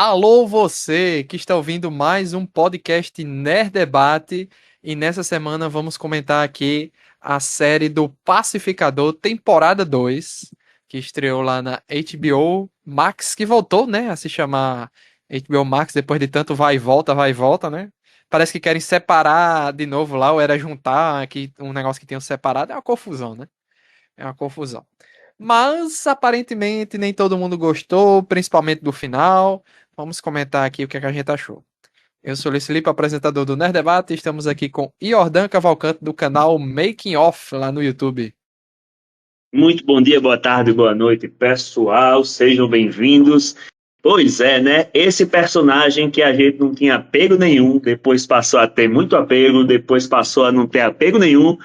Alô, você que está ouvindo mais um podcast Nerd Debate, e nessa semana vamos comentar aqui a série do Pacificador, temporada 2, que estreou lá na HBO Max, que voltou, né, a se chamar HBO Max depois de tanto vai e volta, né? Parece que querem separar de novo lá, ou era juntar aqui um negócio que tinham separado, é uma confusão, né? É uma confusão. Mas aparentemente nem todo mundo gostou, principalmente do final. Vamos comentar aqui o que, é que a gente achou. Eu sou o Luiz Felipe, apresentador do Nerd Debate, e estamos aqui com Iordan Cavalcante do canal Making Off lá no YouTube. Muito bom dia, boa tarde, boa noite, pessoal. Sejam bem-vindos. Pois é, né? Esse personagem que a gente não tinha apego nenhum, depois passou a ter muito apego, depois passou a não ter apego nenhum,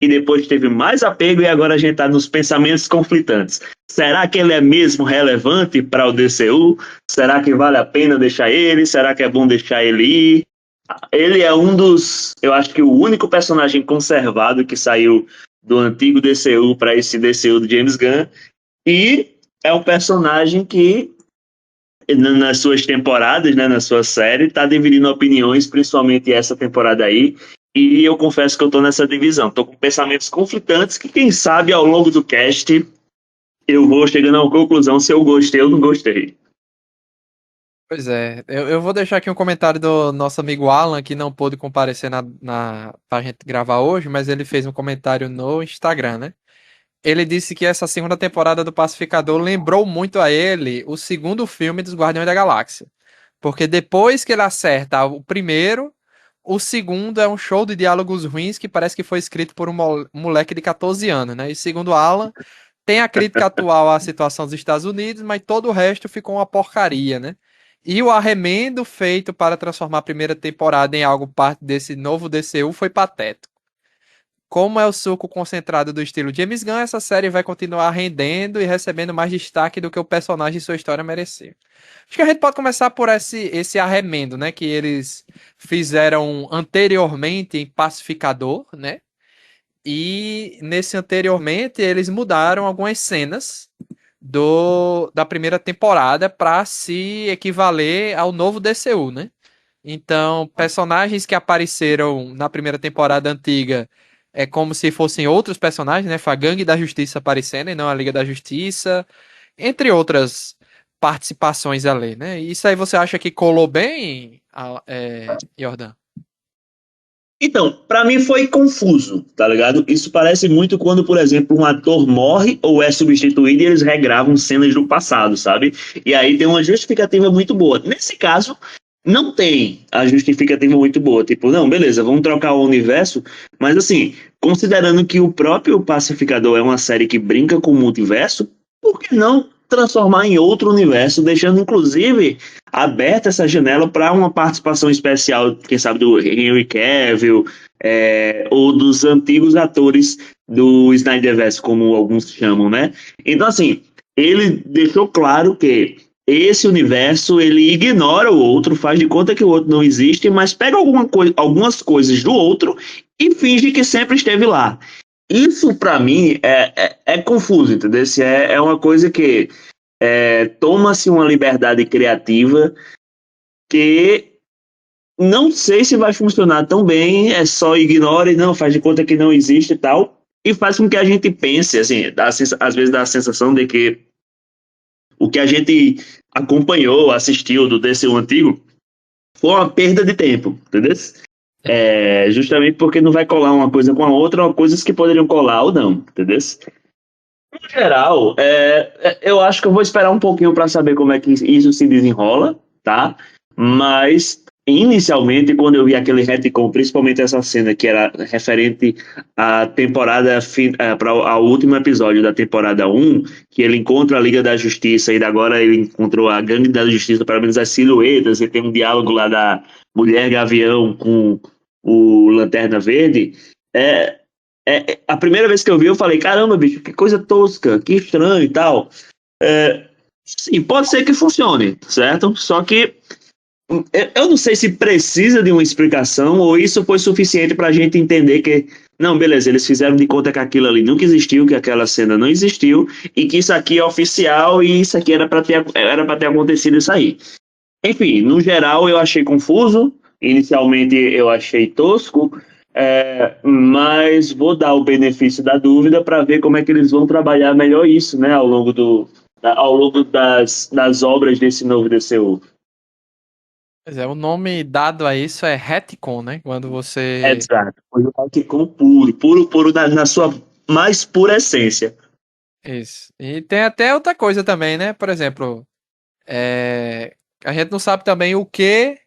e depois teve mais apego, e agora a gente está nos pensamentos conflitantes. Será que ele é mesmo relevante para o DCU? Será que vale a pena deixar ele? Será que é bom deixar ele ir? Ele é um dos, eu acho que o único personagem conservado que saiu do antigo DCU para esse DCU do James Gunn, e é um personagem que nas suas temporadas, né, na sua série, está dividindo opiniões, principalmente essa temporada aí, e eu confesso que eu estou nessa divisão, estou com pensamentos conflitantes que quem sabe ao longo do cast eu vou chegando a uma conclusão se eu gostei ou não gostei. Pois é, eu vou deixar aqui um comentário do nosso amigo Alan, que não pôde comparecer pra gente gravar hoje, mas ele fez um comentário no Instagram, né? Ele disse que essa segunda temporada do Pacificador lembrou muito a ele o segundo filme dos Guardiões da Galáxia. Porque depois que ele acerta o primeiro, o segundo é um show de diálogos ruins que parece que foi escrito por um moleque de 14 anos, né? E segundo Alan, tem a crítica atual à situação dos Estados Unidos, mas todo o resto ficou uma porcaria, né? E o arremendo feito para transformar a primeira temporada em algo parte desse novo DCU foi patético. Como é o suco concentrado do estilo James Gunn, essa série vai continuar rendendo e recebendo mais destaque do que o personagem e sua história merecer. Acho que a gente pode começar por esse arremendo, né? Que eles fizeram anteriormente em Pacificador, né? E nesse anteriormente eles mudaram algumas cenas da primeira temporada para se equivaler ao novo DCU, né? Então, personagens que apareceram na primeira temporada antiga é como se fossem outros personagens, né? Foi a Gangue da Justiça aparecendo e não a Liga da Justiça, entre outras participações ali, né? Isso aí você acha que colou bem, Jordan? Então, pra mim foi confuso, tá ligado? Isso parece muito quando, por exemplo, um ator morre ou é substituído e eles regravam cenas do passado, sabe? E aí tem uma justificativa muito boa. Nesse caso, não tem a justificativa muito boa. Tipo, não, beleza, vamos trocar o universo, mas assim, considerando que o próprio Pacificador é uma série que brinca com o multiverso, por que não transformar em outro universo, deixando inclusive aberta essa janela para uma participação especial, quem sabe, do Henry Cavill, ou dos antigos atores do Snyderverse, como alguns chamam, né? Então, assim, ele deixou claro que esse universo, ele ignora o outro, faz de conta que o outro não existe, mas pega algumas coisas do outro e finge que sempre esteve lá. Isso, para mim, é confuso, entendeu? É uma coisa que toma-se uma liberdade criativa que não sei se vai funcionar tão bem, é só ignora e não, faz de conta que não existe e tal, e faz com que a gente pense, assim, às vezes dá a sensação de que o que a gente acompanhou, assistiu do DCU antigo, foi uma perda de tempo, entendeu? Justamente porque não vai colar uma coisa com a outra, ou coisas que poderiam colar ou não, entendeu? No geral, eu acho que eu vou esperar um pouquinho para saber como é que isso se desenrola, tá? Mas, inicialmente, quando eu vi aquele retcon, principalmente essa cena que era referente à temporada, ao último episódio da temporada 1, que ele encontra a Liga da Justiça e agora ele encontrou a Gangue da Justiça, pelo menos as silhuetas, e tem um diálogo lá da Mulher Gavião com o Lanterna Verde, a primeira vez que eu vi, eu falei, caramba, bicho, que coisa tosca, que estranho e tal. Sim, pode ser que funcione, certo? Só que eu não sei se precisa de uma explicação ou isso foi suficiente pra gente entender que, não, beleza, eles fizeram de conta que aquilo ali nunca existiu, que aquela cena não existiu e que isso aqui é oficial e isso aqui era pra ter acontecido isso aí. Enfim, no geral eu achei confuso. Inicialmente eu achei tosco, mas vou dar o benefício da dúvida para ver como é que eles vão trabalhar melhor isso, né, ao longo das obras desse novo DCU. Pois é, o nome dado a isso é retcon, né? Quando você. Exato. Foi um retcon puro, puro, puro na sua mais pura essência. Isso. E tem até outra coisa também, né? Por exemplo, a gente não sabe também o que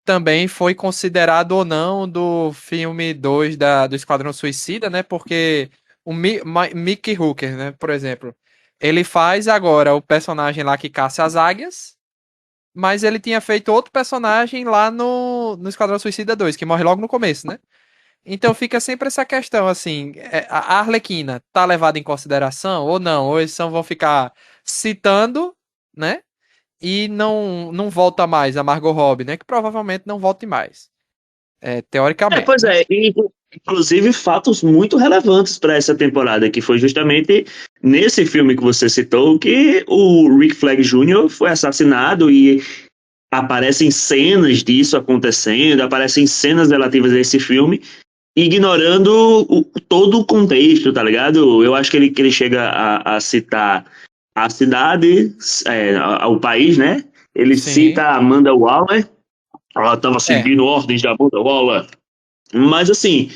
também foi considerado ou não do filme 2 do Esquadrão Suicida, né? Porque o Mickey Hooker, né? Por exemplo, ele faz agora o personagem lá que caça as águias, mas ele tinha feito outro personagem lá no Esquadrão Suicida 2 que morre logo no começo, né? Então fica sempre essa questão, assim, a Arlequina tá levada em consideração ou não? Ou eles só vão ficar citando, né? E não volta mais a Margot Robbie, né? Que provavelmente não volte mais, teoricamente, Pois né? é, e, inclusive fatos muito relevantes para essa temporada, que foi justamente nesse filme que você citou que o Rick Flag Jr. foi assassinado e aparecem cenas disso acontecendo, aparecem cenas relativas a esse filme, ignorando todo o contexto, tá ligado? Eu acho que ele chega a citar a cidade, o país, né? Ele cita Sim. a Amanda Waller, ela estava É. seguindo ordens da Amanda Waller, mas assim,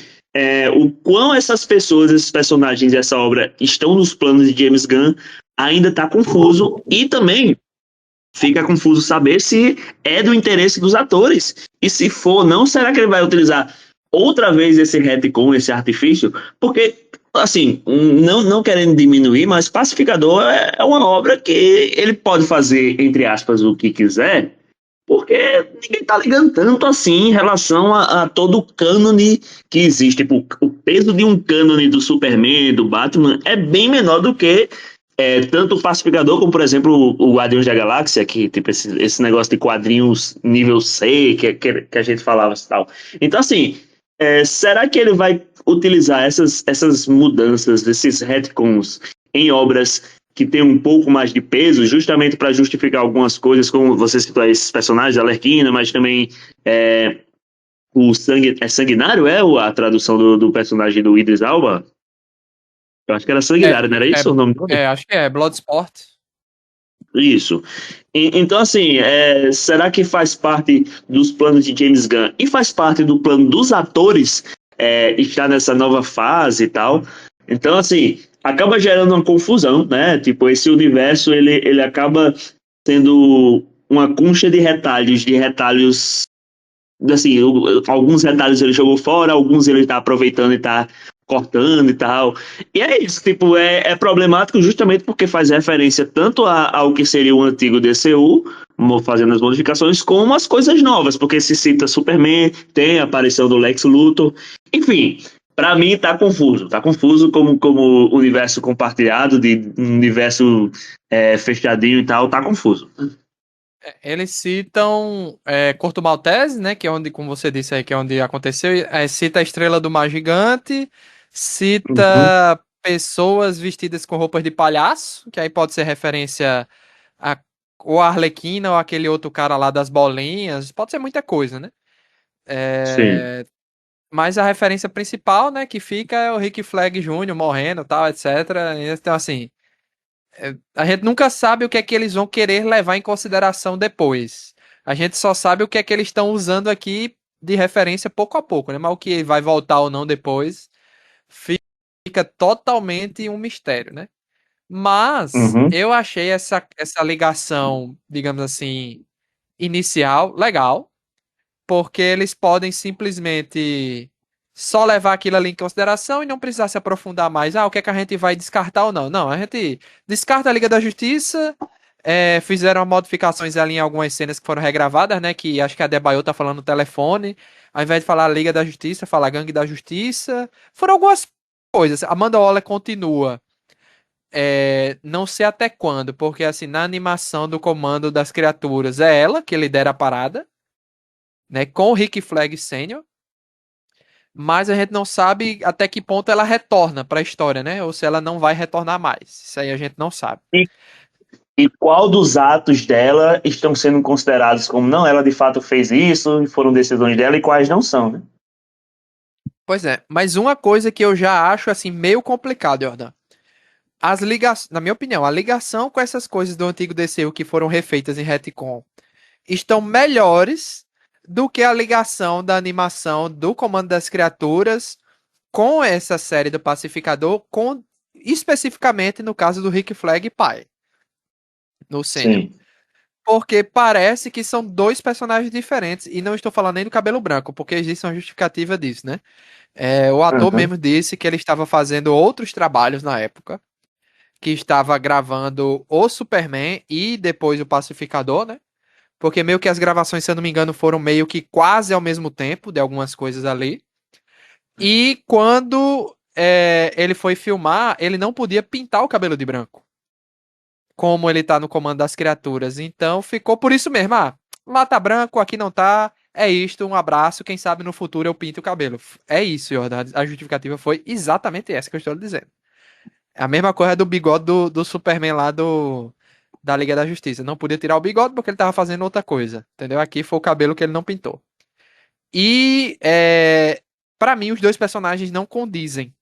o quão essas pessoas, esses personagens dessa obra estão nos planos de James Gunn ainda está confuso e também fica confuso saber se é do interesse dos atores. E se for, não, será que ele vai utilizar outra vez esse retcon, esse artifício? Porque, assim, não querendo diminuir, mas Pacificador é uma obra que ele pode fazer, entre aspas, o que quiser, porque ninguém tá ligando tanto assim em relação a todo o cânone que existe. Tipo, o peso de um cânone do Superman, do Batman, é bem menor do que tanto o Pacificador como, por exemplo, o Guardiões da Galáxia, que tipo esse negócio de quadrinhos nível C que a gente falava e tal. Então, assim, será que ele vai utilizar essas mudanças, esses retcons em obras que tem um pouco mais de peso, justamente para justificar algumas coisas, como você citou esses personagens, a Arlequina, mas também o sangue, sanguinário, a tradução do personagem do Idris Elba? Eu acho que era É, sanguinário, não era é, isso o nome dele? acho que é Bloodsport. Isso. Então, assim, será que faz parte dos planos de James Gunn e faz parte do plano dos atores estar nessa nova fase e tal? Então, assim, acaba gerando uma confusão, né? Tipo, esse universo, ele acaba sendo uma concha de retalhos, assim, alguns retalhos ele jogou fora, alguns ele tá aproveitando e tá cortando e tal. E é isso, tipo, é problemático justamente porque faz referência tanto ao que seria o antigo DCU, fazendo as modificações, como as coisas novas, porque se cita Superman, tem a aparição do Lex Luthor, enfim. Pra mim tá confuso como universo compartilhado, de um universo fechadinho e tal, tá confuso. Eles citam Corto Maltese, né? Que é onde, como você disse aí, que é onde aconteceu. Cita a Estrela do Mar Gigante, Uhum. cita pessoas vestidas com roupas de palhaço, que aí pode ser referência a ou a Arlequina ou aquele outro cara lá das bolinhas. Pode ser muita coisa, né? Sim. É, mas a referência principal, né, que fica é o Rick Flag Jr. morrendo, tal, etc. Então, assim, a gente nunca sabe o que é que eles vão querer levar em consideração depois. A gente só sabe o que é que eles estão usando aqui de referência pouco a pouco, né? Mas o que vai voltar ou não depois fica totalmente um mistério, né? Mas Uhum. eu achei essa ligação, digamos assim, inicial legal, porque eles podem simplesmente só levar aquilo ali em consideração e não precisar se aprofundar mais. Ah, o que é que a gente vai descartar ou não? Não, a gente descarta a Liga da Justiça. Fizeram modificações ali em algumas cenas que foram regravadas, né? Que acho que a Debaio tá falando no telefone. Ao invés de falar Liga da Justiça, fala Gangue da Justiça. Foram algumas coisas. Amanda Waller continua. Não sei até quando, porque assim, na animação do Comando das Criaturas é ela que lidera a parada, né? Com o Rick Flag Sr., mas a gente não sabe até que ponto ela retorna para a história, né? Ou se ela não vai retornar mais. Isso aí a gente não sabe. E qual dos atos dela estão sendo considerados como não, ela de fato fez isso, e foram decisões dela, e quais não são, né? Pois é, mas uma coisa que eu já acho assim meio complicado, Jordan. As ligações, na minha opinião, a ligação com essas coisas do antigo DCU que foram refeitas em retcon estão melhores do que a ligação da animação do Comando das Criaturas com essa série do Pacificador, com especificamente no caso do Rick Flag pai, no Sênior. Sim. Porque parece que são dois personagens diferentes, e não estou falando nem do cabelo branco, porque existe uma justificativa disso, né? O ator Uhum. mesmo disse que ele estava fazendo outros trabalhos na época, que estava gravando o Superman e depois o Pacificador, né? Porque meio que as gravações, se eu não me engano, foram meio que quase ao mesmo tempo de algumas coisas ali. E quando ele foi filmar, ele não podia pintar o cabelo de branco, como ele tá no Comando das Criaturas. Então ficou por isso mesmo. Ah, lá tá branco, aqui não tá. É isto, um abraço. Quem sabe no futuro eu pinto o cabelo. É isso, Jordan. A justificativa foi exatamente essa que eu estou lhe dizendo. É a mesma coisa do bigode do Superman lá da Liga da Justiça. Não podia tirar o bigode porque ele tava fazendo outra coisa. Entendeu? Aqui foi o cabelo que ele não pintou. E para mim, os dois personagens não condizem.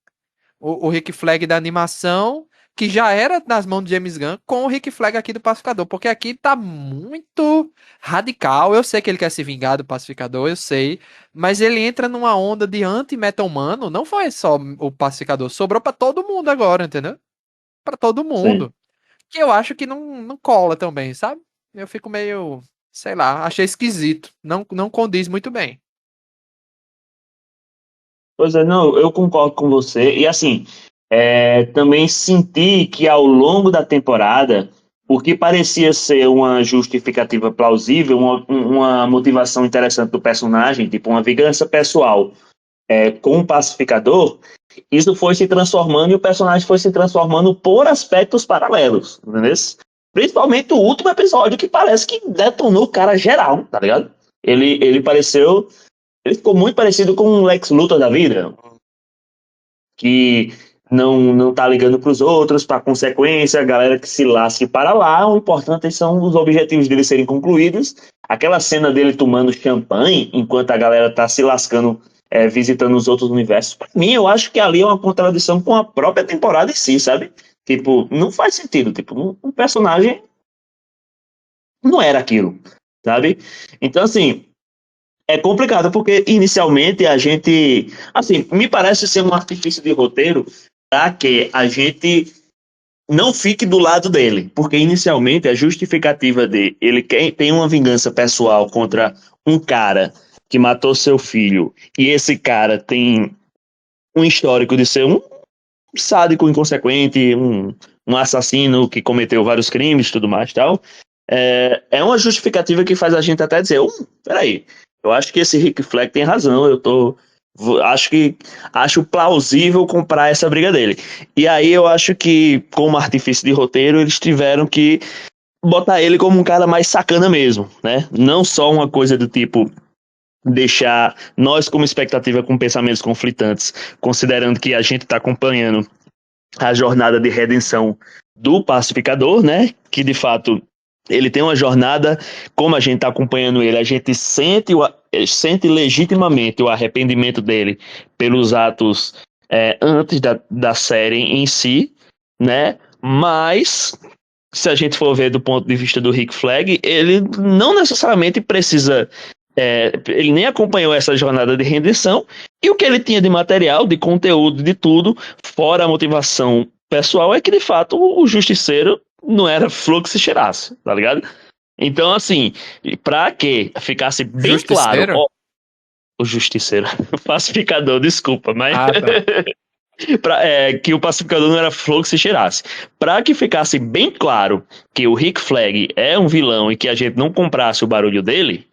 O Rick Flag da animação, que já era nas mãos de James Gunn, com o Rick Flag aqui do Pacificador. Porque aqui tá muito radical. Eu sei que ele quer se vingar do Pacificador, eu sei. Mas ele entra numa onda de anti-meta humano. Não foi só o Pacificador, sobrou pra todo mundo agora, entendeu? Pra todo Sim. mundo. Que eu acho que não cola também, sabe? Eu fico meio, sei lá, achei esquisito. Não condiz muito bem. Pois é, não, eu concordo com você. E assim, também senti que ao longo da temporada, o que parecia ser uma justificativa plausível, uma motivação interessante do personagem, tipo uma vingança pessoal com o pacificador, isso foi se transformando e o personagem foi se transformando por aspectos paralelos, entendeu? Principalmente o último episódio, que parece que detonou o cara geral, tá ligado? Ele pareceu. Ele ficou muito parecido com o Lex Luthor da vida, que não tá ligando pros outros, pra consequência, a galera que se lasque para lá, o importante são os objetivos dele serem concluídos. Aquela cena dele tomando champanhe, enquanto a galera tá se lascando, visitando os outros universos, pra mim, eu acho que ali é uma contradição com a própria temporada em si, sabe? Tipo, não faz sentido, tipo, um personagem não era aquilo, sabe? Então, assim, é complicado, porque inicialmente a gente. Assim, me parece ser um artifício de roteiro para que a gente não fique do lado dele. Porque inicialmente a justificativa de ele tem uma vingança pessoal contra um cara que matou seu filho, e esse cara tem um histórico de ser um sádico inconsequente, um assassino que cometeu vários crimes e tudo mais e tal. É uma justificativa que faz a gente até dizer, peraí, eu acho que esse Rick Flag tem razão, acho plausível comprar essa briga dele. E aí eu acho que, como artifício de roteiro, eles tiveram que botar ele como um cara mais sacana mesmo, né? Não só uma coisa do tipo deixar nós como expectativa com pensamentos conflitantes, considerando que a gente está acompanhando a jornada de redenção do pacificador, né? Que de fato ele tem uma jornada, como a gente está acompanhando ele, a gente sente legitimamente o arrependimento dele pelos atos antes da série em si, né? Mas se a gente for ver do ponto de vista do Rick Flag, ele não necessariamente precisa. Ele nem acompanhou essa jornada de redenção, e o que ele tinha de material, de conteúdo, de tudo, fora a motivação pessoal, é que de fato o Justiceiro não era fluxo e cheirasse, tá ligado? Então, assim, pra que ficasse bem claro, Justiceiro? ó, o Justiceiro, o pacificador, desculpa, mas Ah, tá. que o pacificador não era fluxo e cheirasse. Pra que ficasse bem claro que o Rick Flag é um vilão e que a gente não comprasse o barulho dele,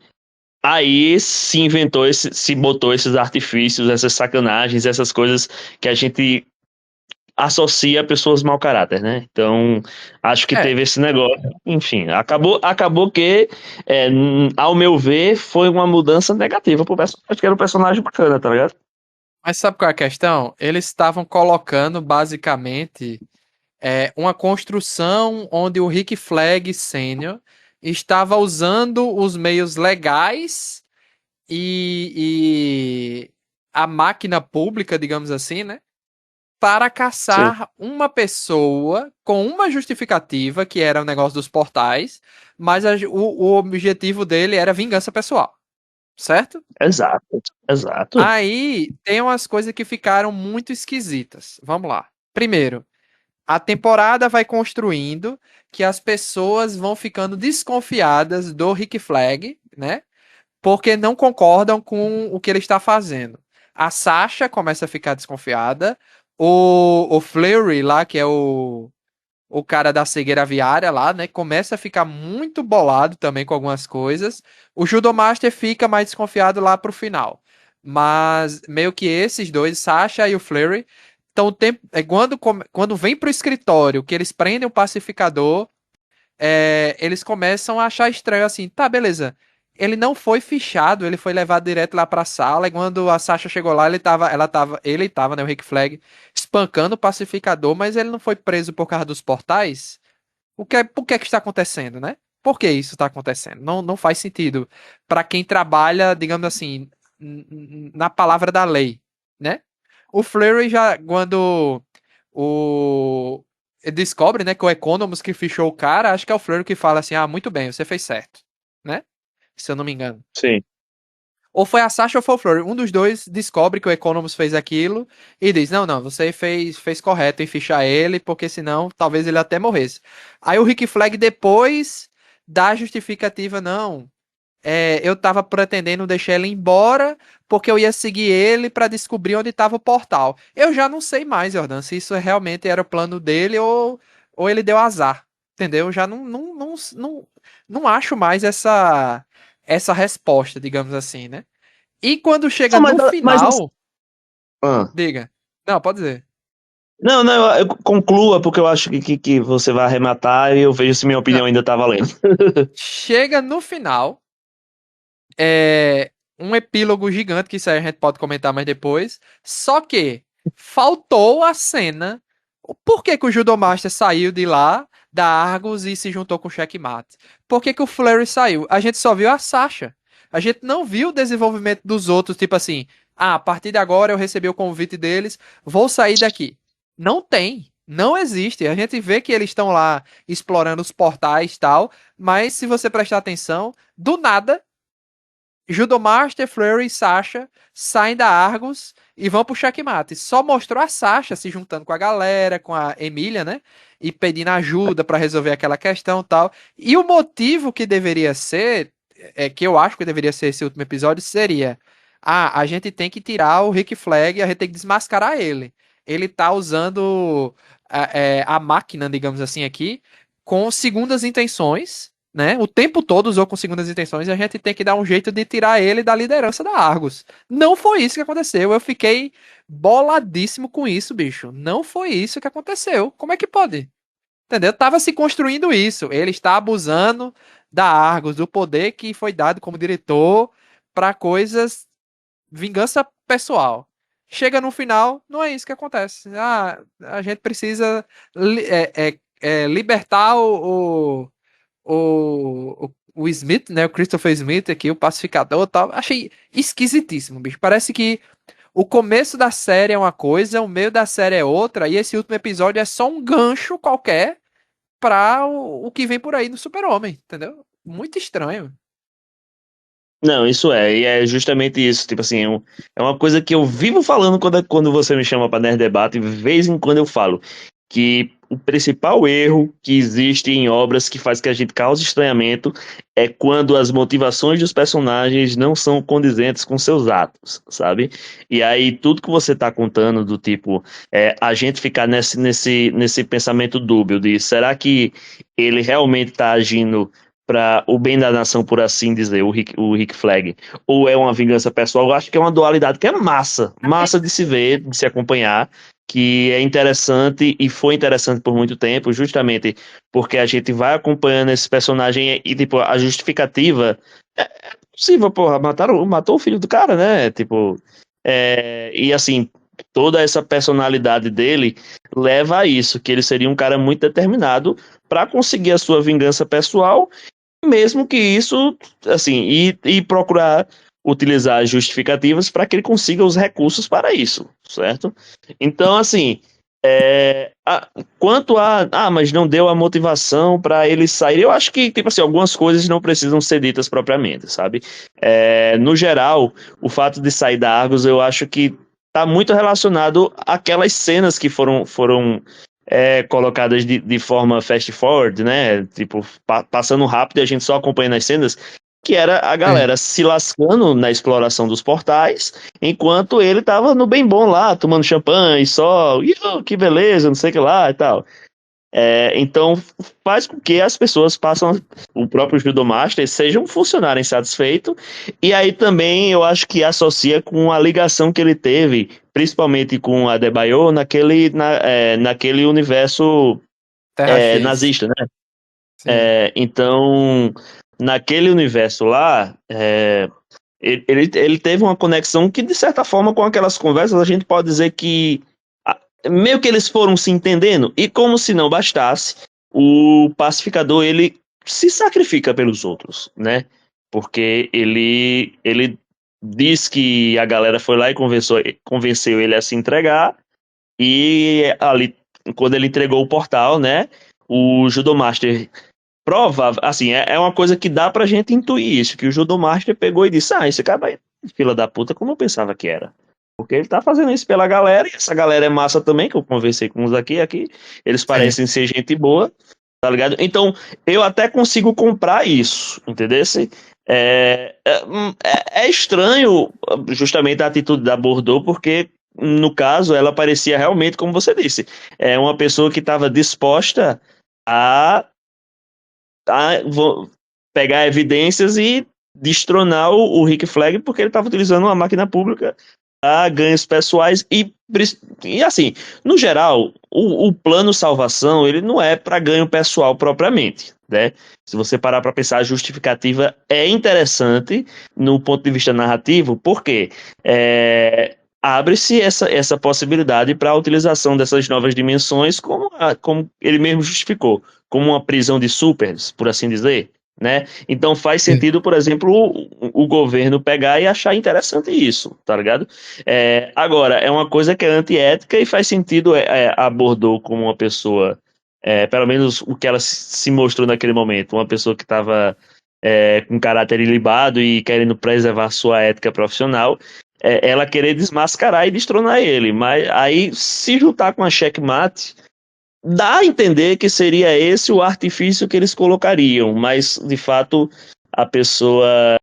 aí se botou esses artifícios, essas sacanagens, essas coisas que a gente associa a pessoas mau caráter, né? Então, acho que É, teve esse negócio. Enfim, acabou que, ao meu ver, foi uma mudança negativa pro personagem, que era um personagem bacana, tá ligado? mas sabe qual é a questão? Eles estavam colocando basicamente. uma construção onde o Rick Flag Sênior estava usando os meios legais e a máquina pública, digamos assim, né? Para Sim, caçar uma pessoa com uma justificativa, que era o negócio dos portais, mas o objetivo dele era vingança pessoal, certo? exato, exato. Aí tem umas coisas que ficaram muito esquisitas. Vamos lá. Primeiro, a temporada vai construindo que as pessoas vão ficando desconfiadas do Rick Flag, né? Porque não concordam com o que ele está fazendo. A Sasha começa a ficar desconfiada. O Fleury lá, que é o cara da cegueira aviária lá, né? Começa a ficar muito bolado também com algumas coisas. O Judomaster fica mais desconfiado lá pro final. Mas meio que esses dois, Sasha e o Fleury, então quando vem pro escritório que eles prendem o pacificador, eles começam a achar estranho assim, tá, beleza. Ele não foi fichado, ele foi levado direto lá pra sala. E quando a Sasha chegou lá, ele tava, né, o Rick Flag, espancando o pacificador, mas ele não foi preso por causa dos portais. Por que que está acontecendo, né? Por que isso está acontecendo? Não faz sentido para quem trabalha, digamos assim, na palavra da lei, né? O Fleury já, quando o ele descobre, né, que o Economus que fichou o cara, acho que é o Fleury que fala assim, ah, muito bem, você fez certo, né? Se eu não me engano. Sim. Ou foi a Sasha ou foi o Fleury. Um dos dois descobre que o Economus fez aquilo e diz: não, você fez correto em fichar ele, porque senão talvez ele até morresse. Aí o Rick Flag depois dá a justificativa: não, eu tava pretendendo deixar ele embora porque eu ia seguir ele para descobrir onde estava o portal. Eu já não sei mais, Jordan, se isso realmente era o plano dele ou ele deu azar. Entendeu? Eu já não acho mais essa resposta, digamos assim, né? E quando chega Não, no mas final, ah. diga. Não, pode dizer. Não, eu conclua, porque eu acho que você vai arrematar e eu vejo se minha Não, opinião ainda tá valendo. chega no final, é um epílogo gigante, que isso aí a gente pode comentar mais depois. Só que faltou a cena. Por que que o Judomaster saiu de lá, da Argos, e se juntou com o Checkmate? Por que que o Flurry saiu? A gente só viu a Sasha. A gente não viu o desenvolvimento dos outros, tipo assim, a partir de agora eu recebi o convite deles, vou sair daqui. Não tem. Não existe. A gente vê que eles estão lá explorando os portais e tal, mas se você prestar atenção, do nada Judomaster, Fleury e Sasha saem da Argos e vão pro checkmate. Só mostrou a Sasha se juntando com a galera, com a Emília, né? E pedindo ajuda para resolver aquela questão e tal. E o motivo que deveria ser, que eu acho que deveria ser esse último episódio, seria: a gente tem que tirar o Rick Flag, a gente tem que desmascarar ele. Ele tá usando a máquina, digamos assim, aqui, com segundas intenções, né? O tempo todo usou com segundas intenções e a gente tem que dar um jeito de tirar ele da liderança da Argos. Não foi isso que aconteceu. Eu fiquei boladíssimo com isso, bicho. Não foi isso que aconteceu. Como é que pode? Entendeu? Tava se construindo isso. Ele está abusando da Argos, do poder que foi dado como diretor para coisas vingança pessoal. Chega no final, não é isso que acontece. Ah, a gente precisa libertar o Smith, né? O Christopher Smith aqui, o pacificador e tal. Achei esquisitíssimo, bicho. Parece que o começo da série é uma coisa, o meio da série é outra, e esse último episódio é só um gancho qualquer pra o que vem por aí no Super-Homem, entendeu? Muito estranho. Não, isso e é justamente isso. Tipo assim, é uma coisa que eu vivo falando quando você me chama para Nerd Debate, de vez em quando eu falo que o principal erro que existe em obras que faz que a gente cause estranhamento é quando as motivações dos personagens não são condizentes com seus atos, sabe? E aí tudo que você tá contando do tipo, a gente ficar nesse pensamento dúbio de será que ele realmente tá agindo para o bem da nação, por assim dizer, o Rick Flag, ou é uma vingança pessoal? Eu acho que é uma dualidade que é massa de se ver, de se acompanhar, que é interessante e foi interessante por muito tempo, justamente porque a gente vai acompanhando esse personagem e, tipo, a justificativa é possível, porra, matou o filho do cara, né? Tipo, e assim, toda essa personalidade dele leva a isso, que ele seria um cara muito determinado para conseguir a sua vingança pessoal, mesmo que isso, assim, e procurar utilizar justificativas para que ele consiga os recursos para isso, certo? Então, assim, quanto mas não deu a motivação para ele sair, eu acho que, tipo assim, algumas coisas não precisam ser ditas propriamente, sabe? No geral, o fato de sair da Argos, eu acho que tá muito relacionado àquelas cenas que foram colocadas de forma fast forward, né? Tipo, passando rápido e a gente só acompanhando as cenas, que era a Sim. galera se lascando na exploração dos portais, enquanto ele tava no bem bom lá, tomando champanhe, só, que beleza, não sei o que lá e tal. Então faz com que as pessoas passam, o próprio Judomaster, sejam funcionários insatisfeitos, e aí também eu acho que associa com a ligação que ele teve, principalmente com a Adebayo, naquele universo Terra X. nazista, né? Sim. Então, naquele universo lá, ele teve uma conexão que, de certa forma, com aquelas conversas, a gente pode dizer que meio que eles foram se entendendo, e como se não bastasse, o pacificador, ele se sacrifica pelos outros, né? Porque ele diz que a galera foi lá e convenceu ele a se entregar, e ali, quando ele entregou o portal, né? O Judomaster provável, assim, é uma coisa que dá pra gente intuir isso, que o Judomaster pegou e disse, esse cara é fila da puta como eu pensava que era. Porque ele tá fazendo isso pela galera, e essa galera é massa também, que eu conversei com uns aqui, eles Sim. parecem ser gente boa, tá ligado? Então, eu até consigo comprar isso, entendeu? É estranho justamente a atitude da Bordeaux, porque no caso ela parecia realmente, como você disse, uma pessoa que estava disposta a pegar evidências e destronar o Rick Flag porque ele estava utilizando uma máquina pública a ganhos pessoais e assim, no geral, o plano salvação ele não é para ganho pessoal propriamente, né? Se você parar para pensar, a justificativa é interessante no ponto de vista narrativo, porque abre-se essa possibilidade para a utilização dessas novas dimensões, como ele mesmo justificou, como uma prisão de supers, por assim dizer, né? Então faz Sim. sentido, por exemplo, o governo pegar e achar interessante isso, tá ligado? Agora, é uma coisa que é antiética e faz sentido abordou como uma pessoa, pelo menos o que ela se mostrou naquele momento, uma pessoa que estava com caráter ilibado e querendo preservar sua ética profissional, ela querer desmascarar e destronar ele, mas aí se juntar com a checkmate dá a entender que seria esse o artifício que eles colocariam, mas de fato a pessoa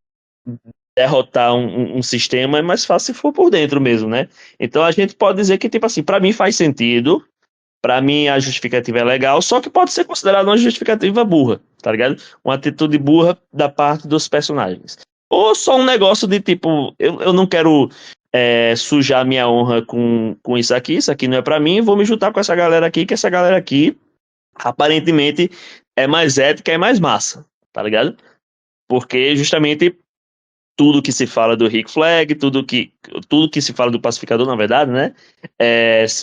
derrotar um sistema é mais fácil se for por dentro mesmo, né? Então a gente pode dizer que, tipo assim, para mim faz sentido, para mim a justificativa é legal, só que pode ser considerada uma justificativa burra, tá ligado? Uma atitude burra da parte dos personagens. Ou só um negócio de tipo, eu não quero sujar minha honra com isso aqui não é para mim, vou me juntar com essa galera aqui, que essa galera aqui aparentemente é mais ética e mais massa, tá ligado? Porque justamente tudo que se fala do Rick Flag, tudo que se fala do pacificador, na verdade, né?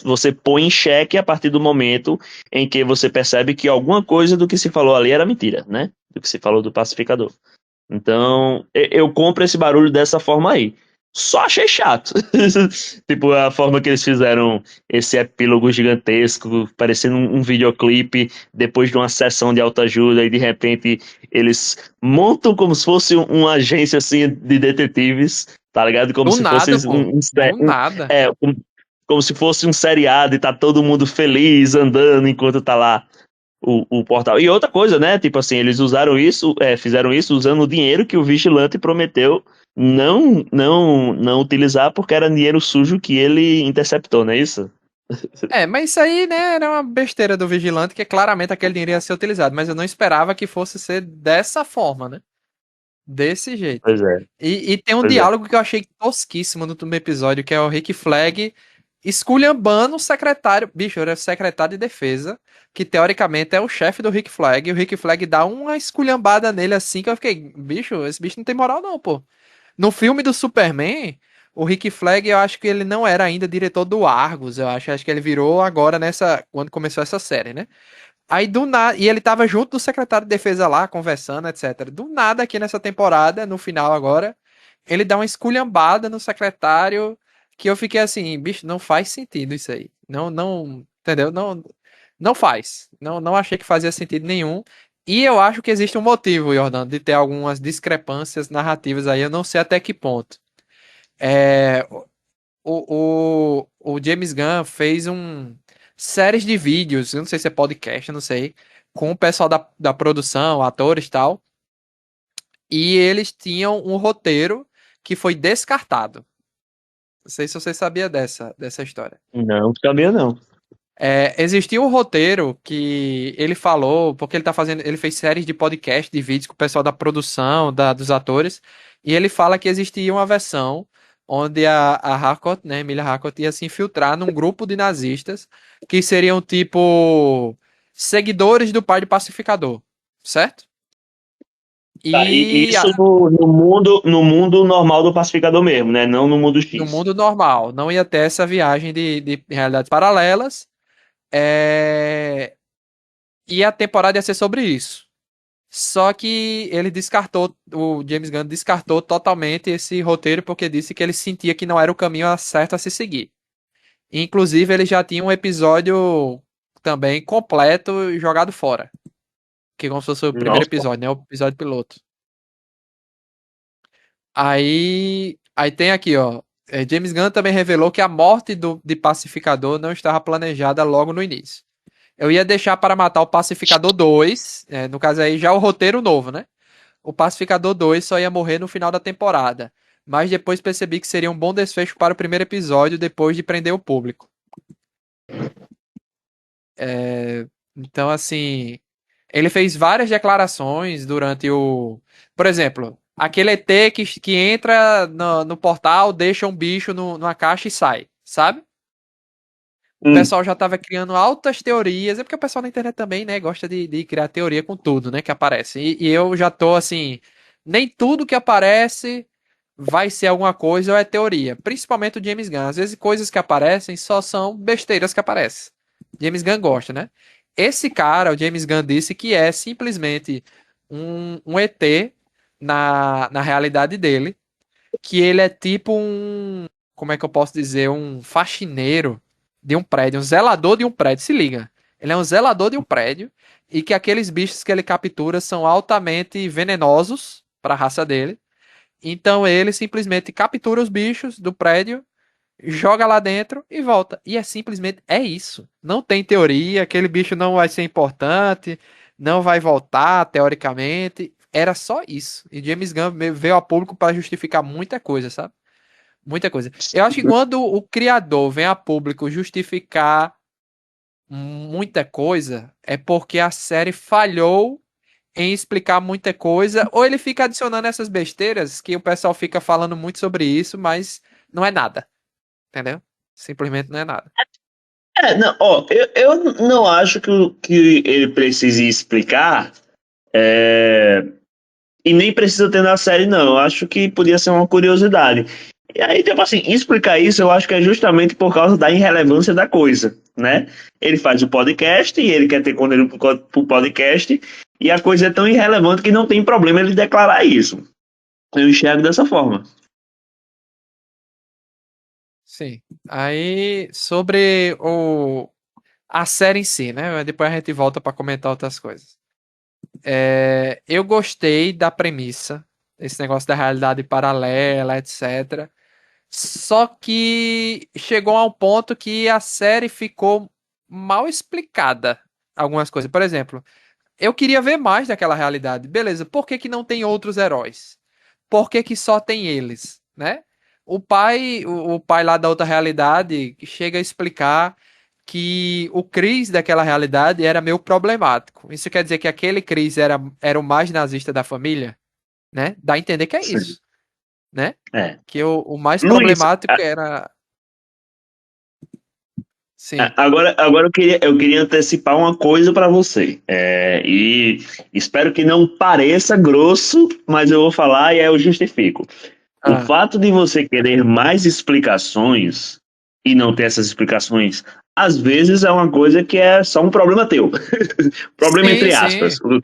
Você põe em xeque a partir do momento em que você percebe que alguma coisa do que se falou ali era mentira, né? Do que se falou do pacificador. Então, eu compro esse barulho dessa forma aí. Só achei chato. Tipo, a forma que eles fizeram esse epílogo gigantesco, parecendo um videoclipe, depois de uma sessão de autoajuda, e de repente eles montam como se fosse uma agência assim de detetives, tá ligado? Como Do se fosse nada, pô. Do nada. como se fosse um seriado e tá todo mundo feliz andando enquanto tá lá o portal. E outra coisa, né? Tipo assim, eles usaram isso, fizeram isso usando o dinheiro que o vigilante prometeu não utilizar porque era dinheiro sujo que ele interceptou, não é isso? Mas isso aí, né, era uma besteira do vigilante, que claramente aquele dinheiro ia ser utilizado, mas eu não esperava que fosse ser dessa forma, né? Desse jeito. Pois é, E tem um pois é. diálogo que eu achei tosquíssimo no último episódio, que é o Rick Flag esculhambando o secretário. Bicho, era o secretário de defesa, que teoricamente é o chefe do Rick Flag, e o Rick Flag dá uma esculhambada nele assim, que eu fiquei, bicho, esse bicho não tem moral não, pô. No filme do Superman, O Rick Flag, eu acho que ele não era ainda diretor do Argos, acho que ele virou agora quando começou essa série, né? Aí do nada, e ele tava junto do secretário de defesa lá, conversando, etc. Do nada aqui nessa temporada, no final agora, ele dá uma esculhambada no secretário que eu fiquei assim, bicho, não faz sentido isso aí. Não, entendeu? Não faz. Não achei que fazia sentido nenhum. E eu acho que existe um motivo, Jordan, de ter algumas discrepâncias narrativas aí, eu não sei até que ponto. É, o James Gunn fez séries de vídeos, eu não sei se é podcast, eu não sei, com o pessoal da produção, atores e tal, e eles tinham um roteiro que foi descartado. Não sei se você sabia dessa história. Não sabia, não. Existia um roteiro que ele falou, porque ele fez séries de podcast, de vídeos com o pessoal da produção, dos atores, e ele fala que existia uma versão onde a Harcourt, né, Emilia Harcourt, ia se infiltrar num grupo de nazistas que seriam tipo seguidores do pai do pacificador, certo? Tá, e E isso no mundo normal do pacificador mesmo, né? Não no mundo no X. mundo normal, não ia ter essa viagem de realidades paralelas, é, e a temporada ia ser sobre isso. Só que o James Gunn descartou totalmente esse roteiro porque disse que ele sentia que não era o caminho certo a se seguir. Inclusive, ele já tinha um episódio também completo jogado fora. Que como se fosse o primeiro Nossa. episódio, né? O episódio piloto. Aí tem aqui, ó. James Gunn também revelou que a morte de Pacificador não estava planejada logo no início. Eu ia deixar para matar o Pacificador 2, no caso aí já o roteiro novo, né? O Pacificador 2 só ia morrer no final da temporada, mas depois percebi que seria um bom desfecho para o primeiro episódio depois de prender o público. Então, assim, ele fez várias declarações durante o. Por exemplo, aquele ET que entra no portal, deixa um bicho numa caixa e sai, sabe? O Hum. pessoal já estava criando altas teorias. É porque o pessoal na internet também, né, gosta de criar teoria com tudo, né, que aparece. E eu já tô assim, nem tudo que aparece vai ser alguma coisa ou é teoria. Principalmente o James Gunn. Às vezes coisas que aparecem só são besteiras que aparecem. James Gunn gosta, né? Esse cara, o James Gunn disse que é simplesmente um ET na realidade dele, que ele é tipo como é que eu posso dizer, um faxineiro de um prédio, um zelador de um prédio, se liga. Ele é um zelador de um prédio e que aqueles bichos que ele captura são altamente venenosos para a raça dele. Então ele simplesmente captura os bichos do prédio, joga lá dentro e volta. E é isso. Não tem teoria, aquele bicho não vai ser importante, não vai voltar teoricamente. Era só isso. E James Gunn veio a público para justificar muita coisa, sabe? Muita coisa. Eu acho que quando o criador vem a público justificar muita coisa, é porque a série falhou em explicar muita coisa, ou ele fica adicionando essas besteiras que o pessoal fica falando muito sobre isso, mas não é nada. Entendeu? Simplesmente não é nada. Não, ó, eu não acho que ele precise explicar, é, e nem precisa ter na série, não. Eu acho que podia ser uma curiosidade. E aí, tipo assim, explicar isso eu acho que é justamente por causa da irrelevância da coisa, né? Ele faz o podcast e ele quer ter conteúdo pro podcast, e a coisa é tão irrelevante que não tem problema ele declarar isso. Eu enxergo dessa forma. Sim. Aí, sobre a série em si, né? Depois a gente volta para comentar outras coisas. Eu gostei da premissa, esse negócio da realidade paralela, etc. Só que chegou a um ponto que a série ficou mal explicada. Algumas coisas. Por exemplo, eu queria ver mais daquela realidade. Beleza, por que que não tem outros heróis? Por que que só tem eles, né? O pai lá da outra realidade chega a explicar que o Chris daquela realidade era meio problemático. Isso quer dizer que aquele Chris era o mais nazista da família, né? Dá a entender que é Sim. isso, né? É. Que o mais Luiz, problemático era. Sim. agora eu queria antecipar uma coisa para você. E espero que não pareça grosso, mas eu vou falar e aí eu justifico. O Ah, fato de você querer mais explicações e não ter essas explicações, às vezes é uma coisa que é só um problema teu. Problema sim, entre sim. aspas. O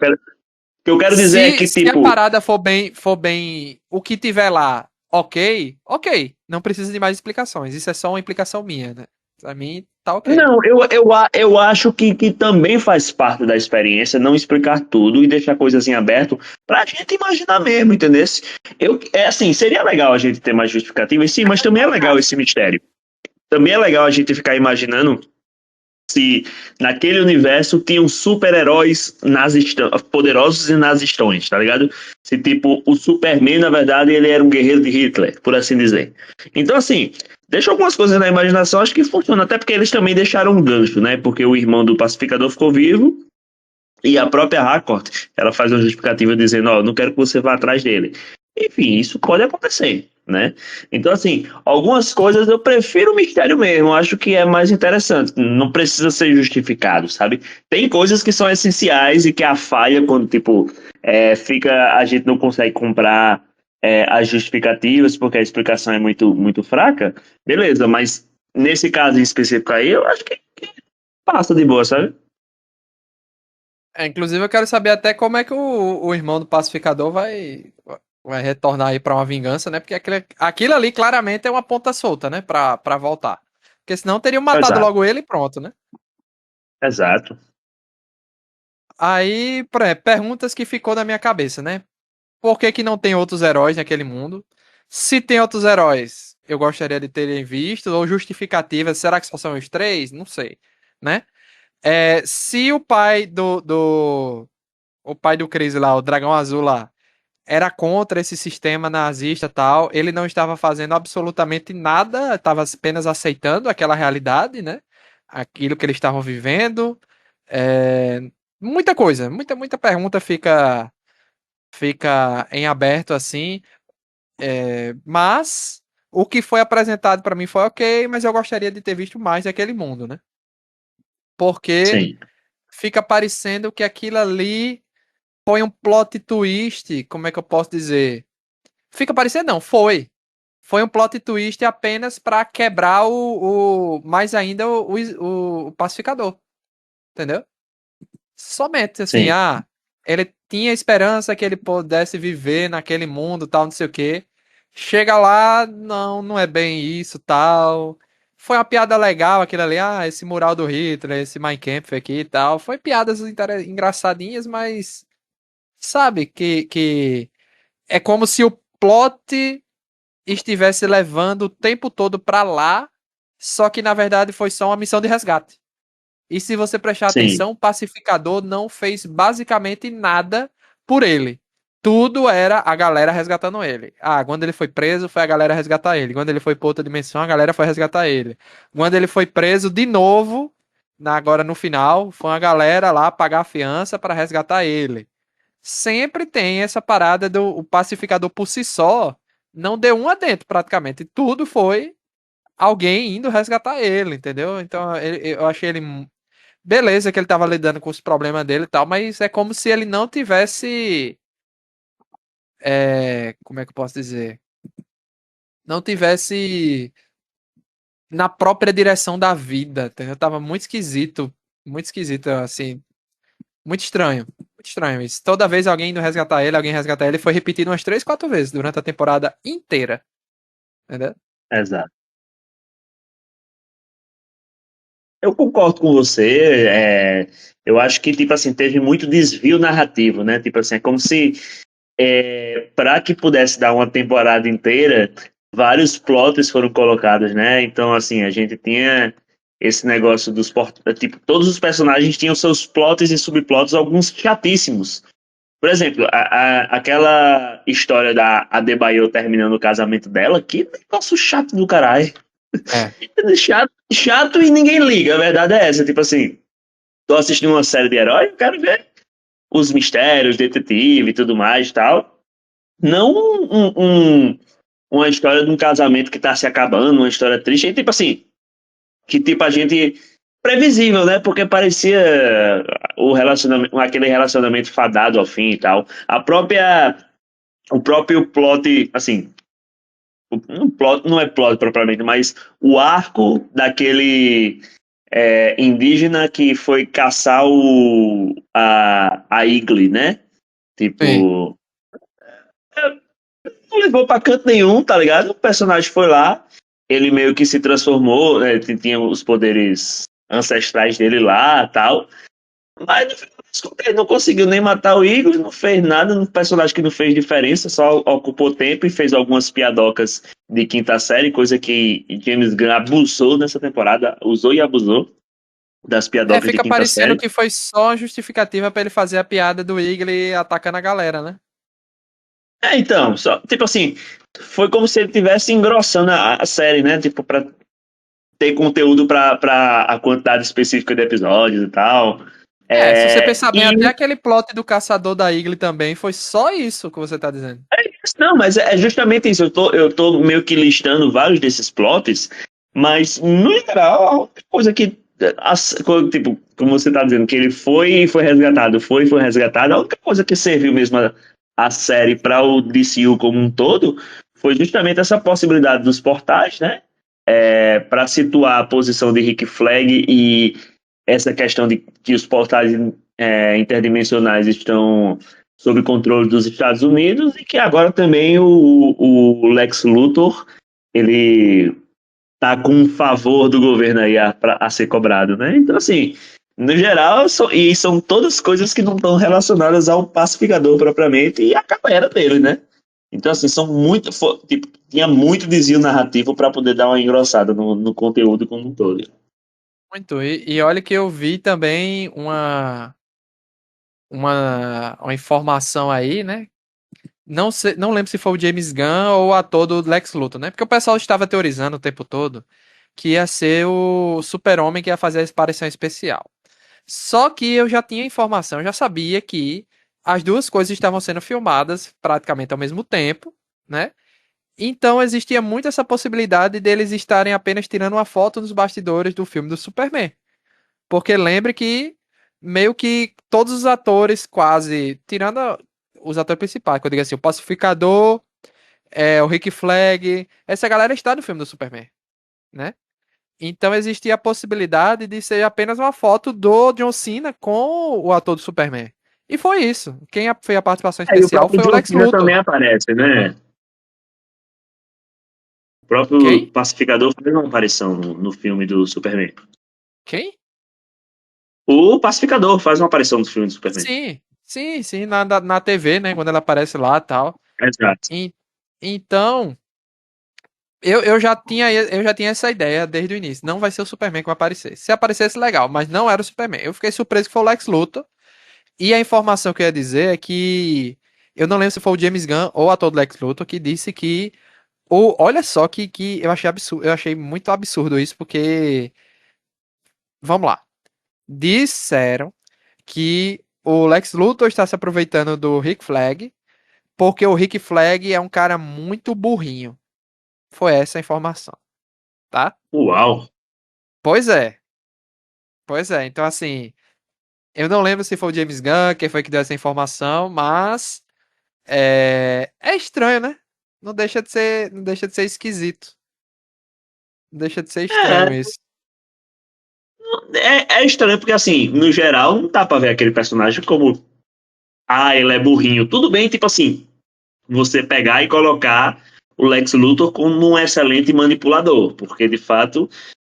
que eu quero dizer é Se, que, se a tipo, parada for bem, o que tiver lá, ok, ok. Não precisa de mais explicações. Isso é só uma implicação minha, né? Pra mim, tá ok. não, eu acho que também faz parte da experiência não explicar tudo e deixar coisas em aberto pra gente imaginar mesmo, entendeu? É assim, seria legal a gente ter mais justificativas, sim, mas também é legal esse mistério. Também é legal a gente ficar imaginando se naquele universo tinham super-heróis poderosos e nazistões, tá ligado? Se, tipo, o Superman, na verdade, ele era um guerreiro de Hitler, por assim dizer. Então, assim, deixa algumas coisas na imaginação, acho que funciona, até porque eles também deixaram um gancho, né? Porque o irmão do pacificador ficou vivo, e a própria Harcourt, ela faz uma justificativa dizendo, ó, não quero que você vá atrás dele. Enfim, isso pode acontecer, né? Então, assim, algumas coisas eu prefiro o mistério mesmo, acho que é mais interessante, não precisa ser justificado, sabe? Tem coisas que são essenciais e que a falha, quando, tipo, a gente não consegue comprar as justificativas porque a explicação é muito, muito fraca, beleza, mas nesse caso em específico aí, eu acho que passa de boa, sabe? Inclusive, eu quero saber até como é que o irmão do pacificador vai retornar aí pra uma vingança, né? Porque aquilo ali claramente é uma ponta solta, né? Pra voltar. Porque senão teriam matado Exato, logo ele e pronto, né? exato. Aí, por exemplo, perguntas que ficou na minha cabeça, né? Por que que não tem outros heróis naquele mundo? Se tem outros heróis, eu gostaria de terem visto, ou justificativas, será que só são os três? Não sei, né? Se o pai do Chris lá, o Dragão Azul lá, era contra esse sistema nazista e tal, ele não estava fazendo absolutamente nada, estava apenas aceitando aquela realidade, né? Aquilo que eles estavam vivendo. É, muita coisa, muita pergunta fica em aberto assim. Mas o que foi apresentado para mim foi ok, mas eu gostaria de ter visto mais daquele mundo, né? Porque Sim, fica parecendo que aquilo ali foi um plot twist, como é que eu posso dizer? Fica parecendo não, foi. Foi um plot twist apenas para quebrar mais ainda o pacificador, entendeu? Somente assim, sim, ele tinha esperança que ele pudesse viver naquele mundo, tal, não sei o quê. Chega lá, não, não é bem isso, tal. Foi uma piada legal aquilo ali, esse mural do Hitler, esse Mein Kampf aqui e tal. Foi piadas engraçadinhas, mas sabe que é como se o plot estivesse levando o tempo todo pra lá, só que na verdade foi só uma missão de resgate. E se você prestar sim, atenção, o pacificador não fez basicamente nada por ele. Tudo era a galera resgatando ele. Quando ele foi preso, foi a galera resgatar ele. Quando ele foi pra outra dimensão, a galera foi resgatar ele. Quando ele foi preso de novo, agora no final, foi a galera lá pagar a fiança para resgatar ele. Sempre tem essa parada do o pacificador por si só, não deu um adentro praticamente. Tudo foi alguém indo resgatar ele, entendeu? Então eu achei ele. Beleza que ele tava lidando com os problemas dele e tal, mas é como se ele não tivesse. Como é que eu posso dizer? Não tivesse na própria direção da vida, entendeu? Tava muito esquisito, assim, muito estranho. Muito estranho isso. Toda vez alguém resgatar ele, foi repetido umas 3, 4 vezes durante a temporada inteira, entendeu? exato. Eu concordo com você. Eu acho que, tipo assim, teve muito desvio narrativo, né? Tipo assim, é como se, para que pudesse dar uma temporada inteira, vários plots foram colocados, né? Então, assim, a gente tinha esse negócio tipo, todos os personagens tinham seus plots e subplots, alguns chatíssimos. Por exemplo, aquela história da Adebayo terminando o casamento dela, que negócio chato do caralho. É. Chato, chato e ninguém liga, a verdade é essa. Tipo assim, tô assistindo uma série de herói, eu quero ver os mistérios, detetive e tudo mais e tal. Não uma história de um casamento que tá se acabando, uma história triste. E, tipo assim, que tipo a gente. Previsível, né? Porque parecia aquele relacionamento fadado ao fim e tal. O próprio plot, assim, Não é plot propriamente, mas o arco daquele indígena que foi caçar a Eagle, né? Sim. Tipo, não levou pra canto nenhum, tá ligado? O personagem foi lá, ele meio que se transformou, né? Tinha os poderes ancestrais dele lá tal. Mas no final das contas, ele não conseguiu nem matar o Igor, não fez nada, um personagem que não fez diferença, só ocupou tempo e fez algumas piadocas de quinta série, coisa que James Gunn abusou nessa temporada, usou e abusou das É, piadocas de fica quinta parecendo série. que foi só uma justificativa pra ele fazer a piada do Wiggly atacando a galera, né? Então, só, tipo assim, foi como se ele estivesse engrossando a série, né? Tipo, pra ter conteúdo pra a quantidade específica de episódios e tal. É, se você pensar bem, E até aquele plot do caçador da Igli também foi só isso que você tá dizendo. não, mas é justamente isso. Eu tô meio que listando vários desses plots, mas no geral, a única coisa que. Tipo, como você tá dizendo, que ele foi resgatado, foi resgatado, a única coisa que serviu mesmo a série para o DCU como um todo foi justamente essa possibilidade dos portais, né? Para situar a posição de Rick Flag e essa questão de que os portais interdimensionais estão sob controle dos Estados Unidos e que agora também o Lex Luthor ele tá com um favor do governo aí a ser cobrado, né? Então, assim, no geral, e são todas coisas que não estão relacionadas ao pacificador propriamente e a galera dele, né? Então, assim, são muito. Tipo, tinha muito desvio narrativo para poder dar uma engrossada no conteúdo como um todo. Muito. E olha que eu vi também uma informação aí, né? Não sei, não lembro se foi o James Gunn ou o ator do Lex Luthor, né? Porque o pessoal estava teorizando o tempo todo que ia ser o Super-Homem que ia fazer a aparição especial. Só que eu já tinha informação, eu já sabia que as duas coisas estavam sendo filmadas praticamente ao mesmo tempo, né? Então existia muito essa possibilidade deles estarem apenas tirando uma foto nos bastidores do filme do Superman. Porque lembre que meio que todos os atores, quase, tirando os atores principais, que eu digo assim, o Pacificador, o Rick Flag, essa galera está no filme do Superman, né? Então existia a possibilidade de ser apenas uma foto do John Cena com o ator do Superman. E foi isso. Quem fez a participação E o especial próprio foi o John Lex Cena Luthor. também aparece, né? O próprio Quem? Pacificador faz uma aparição no filme do Superman. Quem? O Pacificador faz uma aparição no filme do Superman. Sim, sim, sim, na TV, né? Quando ela aparece lá e tal. Exato. E, então, eu já tinha essa ideia desde o início. Não vai ser o Superman que vai aparecer. Se aparecesse, legal, mas não era o Superman. Eu fiquei surpreso que foi o Lex Luthor. E a informação que eu ia dizer é que eu não lembro se foi o James Gunn ou o ator do Lex Luthor que disse que olha só que eu achei absurdo, eu achei muito absurdo isso porque vamos lá. Disseram que o Lex Luthor está se aproveitando do Rick Flag porque o Rick Flag é um cara muito burrinho. Foi essa a informação, tá? Uau. Pois é. Pois é. Então assim, eu não lembro se foi o James Gunn quem foi que deu essa informação, mas é estranho, né? Não deixa de ser esquisito. Não deixa de ser estranho É, isso. é estranho porque, assim, no geral, não dá pra ver aquele personagem como, ele é burrinho. Tudo bem, tipo assim, você pegar e colocar o Lex Luthor como um excelente manipulador, porque, de fato,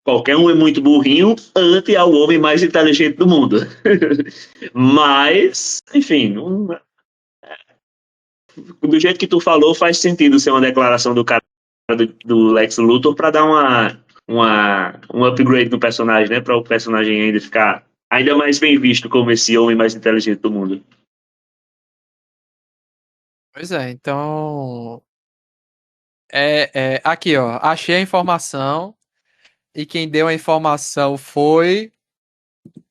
qualquer um é muito burrinho ante ao homem mais inteligente do mundo. Mas, enfim, do jeito que tu falou, faz sentido ser uma declaração do cara do Lex Luthor para dar um upgrade no personagem, né? Para o personagem ainda ficar ainda mais bem visto como esse homem mais inteligente do mundo. Pois é, então. Aqui, ó. Achei a informação. E quem deu a informação foi.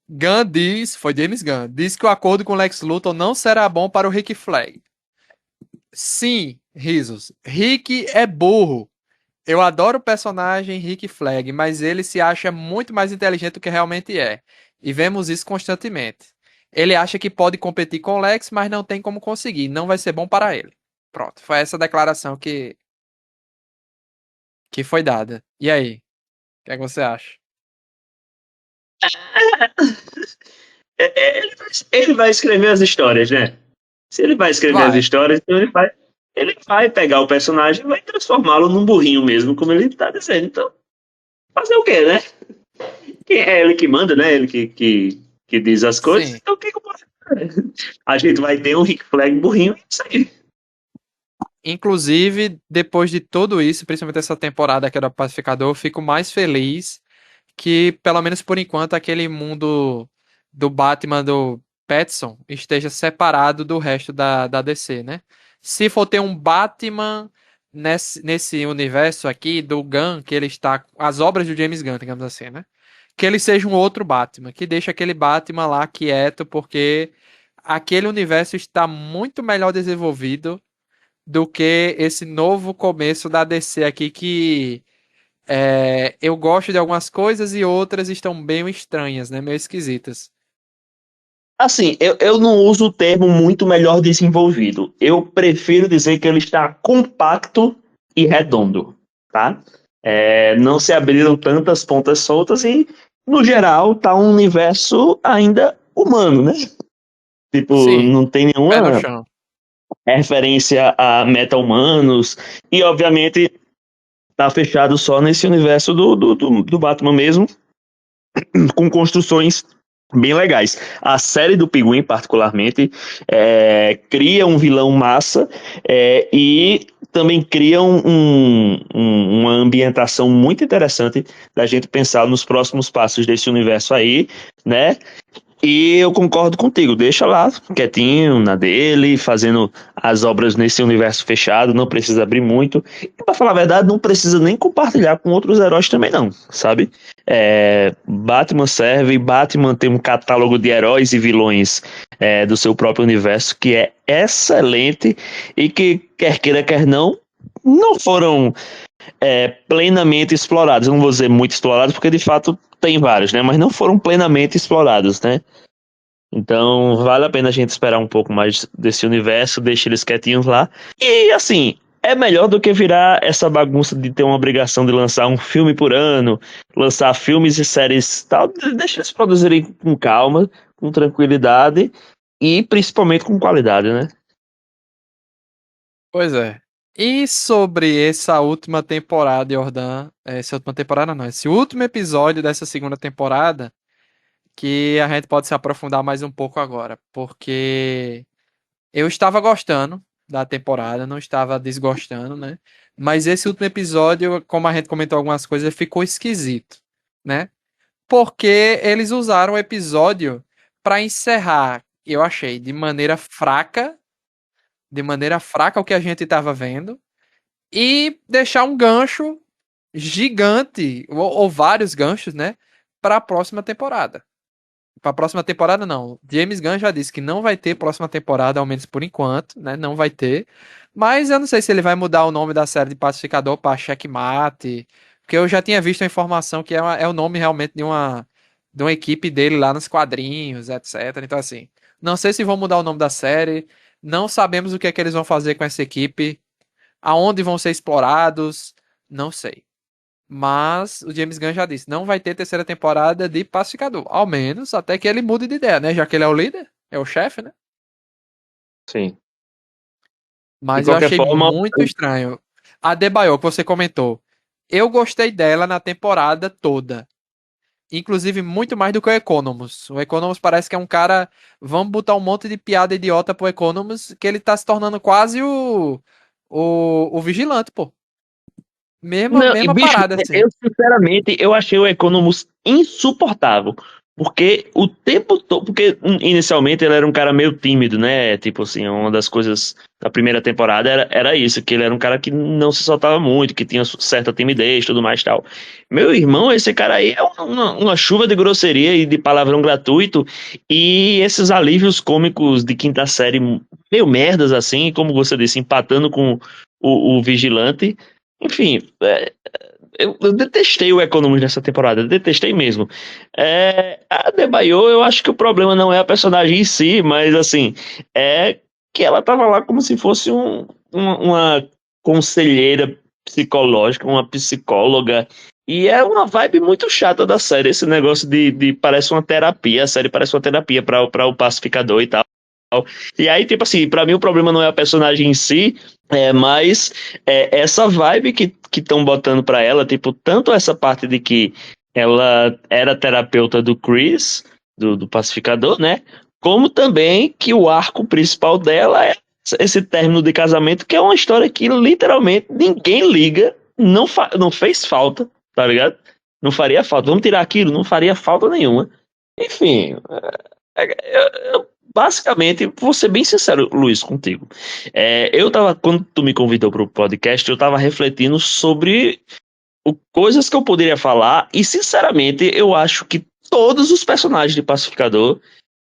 Gunn diz. Foi James Gunn. Diz que o acordo com Lex Luthor não será bom para o Rick Flag. Sim, risos. Rick é burro. Eu adoro o personagem Rick Flag, mas ele se acha muito mais inteligente do que realmente é. E vemos isso constantemente. Ele acha que pode competir com o Lex, mas não tem como conseguir. Não vai ser bom para ele. Pronto, foi essa declaração que foi dada. E aí? O que é que você acha? Ele vai escrever as histórias, né? Se ele vai escrever as Vai. histórias, então ele vai pegar o personagem e vai transformá-lo num burrinho mesmo, como ele tá dizendo. Então, fazer o quê, né? É ele que manda, né? Ele que diz as coisas. Sim. Então, o que eu posso fazer? A gente vai ter um Rick Flag burrinho, é isso aí. Inclusive, depois de tudo isso, principalmente essa temporada que era Pacificador, eu fico mais feliz que, pelo menos por enquanto, aquele mundo do Batman do Pattinson esteja separado do resto da DC, né? Se for ter um Batman nesse universo aqui do Gunn, que ele está. As obras do James Gunn, digamos assim, né? Que ele seja um outro Batman, que deixa aquele Batman lá quieto, porque aquele universo está muito melhor desenvolvido do que esse novo começo da DC aqui que eu gosto de algumas coisas e outras estão bem estranhas, né? Meio esquisitas. Assim, eu não uso o termo muito melhor desenvolvido. Eu prefiro dizer que ele está compacto e redondo, tá? Não se abriram tantas pontas soltas e, no geral, tá um universo ainda humano, né? Tipo, Sim, não tem pé no nenhuma chão. referência a meta-humanos e, obviamente, tá fechado só nesse universo do Batman mesmo, com construções bem legais. A série do Pinguim, particularmente, cria um vilão massa e também cria uma ambientação muito interessante da gente pensar nos próximos passos desse universo aí, né? E eu concordo contigo, deixa lá quietinho na dele, fazendo as obras nesse universo fechado, não precisa abrir muito. E pra falar a verdade, não precisa nem compartilhar com outros heróis também não, sabe? Batman serve, Batman tem um catálogo de heróis e vilões do seu próprio universo que é excelente e que, quer queira, quer não foram plenamente explorados. Eu não vou dizer muito explorados, porque de fato tem vários, né? Mas não foram plenamente explorados, né? Então vale a pena a gente esperar um pouco mais desse universo, deixa eles quietinhos lá. E assim, é melhor do que virar essa bagunça de ter uma obrigação de lançar um filme por ano, lançar filmes e séries tal. Deixa eles produzirem com calma, com tranquilidade e principalmente com qualidade, né? Pois é. E sobre essa última temporada, Jordan, essa última temporada não, esse último episódio dessa segunda temporada, que a gente pode se aprofundar mais um pouco agora, porque eu estava gostando da temporada, não estava desgostando, né? Mas esse último episódio, como a gente comentou algumas coisas, ficou esquisito, né? Porque eles usaram o episódio para encerrar, eu achei, de maneira fraca o que a gente estava vendo e deixar um gancho gigante ou vários ganchos, né, para a próxima temporada. Para a próxima temporada não. James Gunn já disse que não vai ter próxima temporada, ao menos por enquanto, né? Não vai ter. Mas eu não sei se ele vai mudar o nome da série de Pacificador para Checkmate, porque eu já tinha visto a informação que é o nome realmente de uma equipe dele lá nos quadrinhos, etc. Então assim, não sei se vão mudar o nome da série, não sabemos o que é que eles vão fazer com essa equipe, aonde vão ser explorados, não sei. Mas o James Gunn já disse, não vai ter terceira temporada de Pacificador. Ao menos até que ele mude de ideia, né? Já que ele é o líder, é o chefe, né? Sim. De Mas eu qualquer achei forma, muito estranho. A Debaio, que você comentou. Eu gostei dela na temporada toda. Inclusive, muito mais do que o Economus. O Economus parece que é um cara. Vamos botar um monte de piada idiota pro Economus, que ele tá se tornando quase o vigilante, pô. Mesma, não, e mesma bicho, parada, assim. eu sinceramente eu achei o Economus insuportável. Porque o tempo todo. Porque inicialmente ele era um cara meio tímido, né? Tipo assim, uma das coisas da primeira temporada era isso, que ele era um cara que não se soltava muito, que tinha certa timidez e tudo mais e tal. Meu irmão, esse cara aí é uma chuva de grosseria e de palavrão gratuito. E esses alívios cômicos de quinta série, meio merdas, assim, como você disse, empatando com o Vigilante. Enfim, eu detestei o Economus nessa temporada, detestei mesmo. A Debaio, eu acho que o problema não é a personagem em si, mas assim, é que ela tava lá como se fosse uma conselheira psicológica, uma psicóloga. E é uma vibe muito chata da série, esse negócio de parece uma terapia, a série parece uma terapia para o pacificador e tal. E aí, tipo assim, pra mim o problema não é a personagem em si, mas essa vibe que estão botando pra ela, tipo, tanto essa parte de que ela era terapeuta do Chris, do pacificador, né? Como também que o arco principal dela é esse término de casamento, que é uma história que literalmente ninguém liga, não fez falta, tá ligado? Não faria falta. Vamos tirar aquilo, não faria falta nenhuma. Enfim, basicamente, vou ser bem sincero, Luiz, contigo. Quando tu me convidou para o podcast, eu tava refletindo sobre coisas que eu poderia falar, e sinceramente, eu acho que todos os personagens de Pacificador,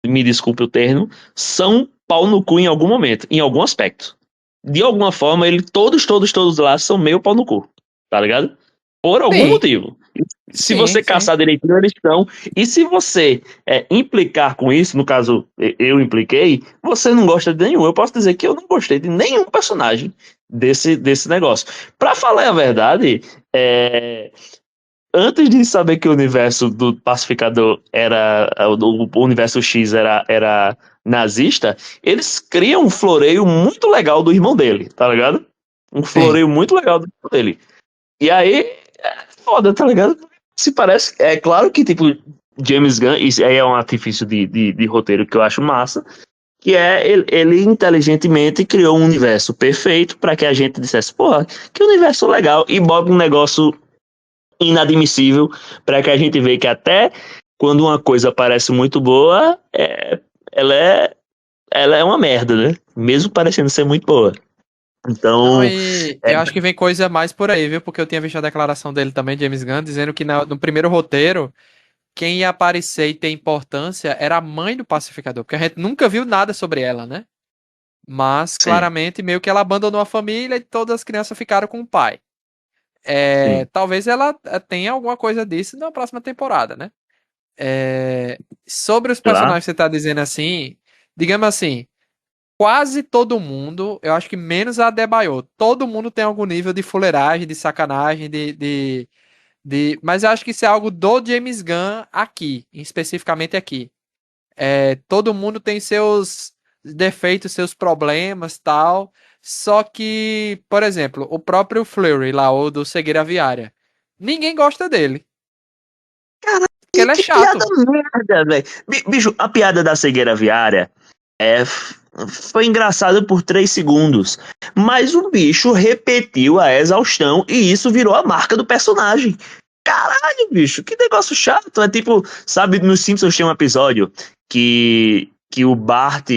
me desculpe o termo, são pau no cu em algum momento, em algum aspecto. De alguma forma, todos lá são meio pau no cu, tá ligado? Por algum Sim, motivo. Se sim, você sim. caçar direitinho, eles estão. E se você implicar com isso, no caso eu impliquei, você não gosta de nenhum. Eu posso dizer que eu não gostei de nenhum personagem desse negócio. Pra falar a verdade, antes de saber que o universo do Pacificador era. O universo X era nazista, eles criam um floreio muito legal do irmão dele, tá ligado? Um Sim. floreio muito legal do irmão dele. E aí, foda, tá ligado? Se parece. É claro que, tipo, James Gunn, isso aí é um artifício de roteiro que eu acho massa, que ele inteligentemente criou um universo perfeito para que a gente dissesse, porra, que universo legal, e bota um negócio inadmissível para que a gente veja que até quando uma coisa parece muito boa, ela é, ela é uma merda, né? Mesmo parecendo ser muito boa. Não, Então, e é, eu acho que vem coisa mais por aí, viu? Porque eu tinha visto a declaração dele também, James Gunn, dizendo que no primeiro roteiro, quem ia aparecer e ter importância era a mãe do pacificador, porque a gente nunca viu nada sobre ela, né? Mas sim, claramente meio que ela abandonou a família e todas as crianças ficaram com o pai. sim, Talvez ela tenha alguma coisa disso na próxima temporada, né? Sobre os sei lá. personagens que você tá dizendo assim, digamos assim, quase todo mundo, eu acho que menos a Adebayo, todo mundo tem algum nível de fuleiragem, de sacanagem, mas eu acho que isso é algo do James Gunn aqui, especificamente aqui. Todo mundo tem seus defeitos, seus problemas, tal. Só que, por exemplo, o próprio Fleury lá, o do Cegueira Aviária, ninguém gosta dele, porque ele é Que piada chato. merda, velho. Bicho, a piada da cegueira viária é, f- foi engraçada por 3 segundos. Mas o bicho repetiu a exaustão e isso virou a marca do personagem. Caralho, bicho, que negócio chato. É tipo, sabe, nos Simpsons tem um episódio que o Bart,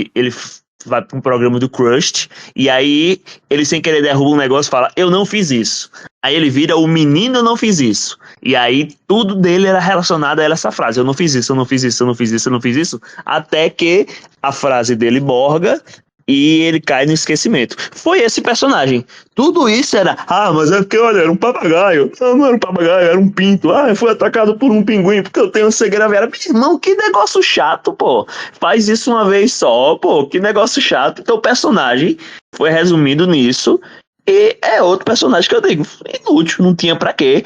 vai para um programa do Crust e aí ele sem querer derruba um negócio e fala, eu não fiz isso. Aí ele vira, o menino não fiz isso. E aí tudo dele era relacionado a essa frase. Eu não fiz isso, eu não fiz isso, eu não fiz isso, eu não fiz isso. Até que a frase dele borga e ele cai no esquecimento. Foi esse personagem. Tudo isso era, mas é porque, olha, era um papagaio. Não era um papagaio, era um pinto. Eu fui atacado por um pinguim porque eu tenho cegueira vera. Meu irmão, que negócio chato, pô. Faz isso uma vez só, pô. Que negócio chato. Então o personagem foi resumido nisso. E é outro personagem que eu digo, inútil, não tinha pra quê.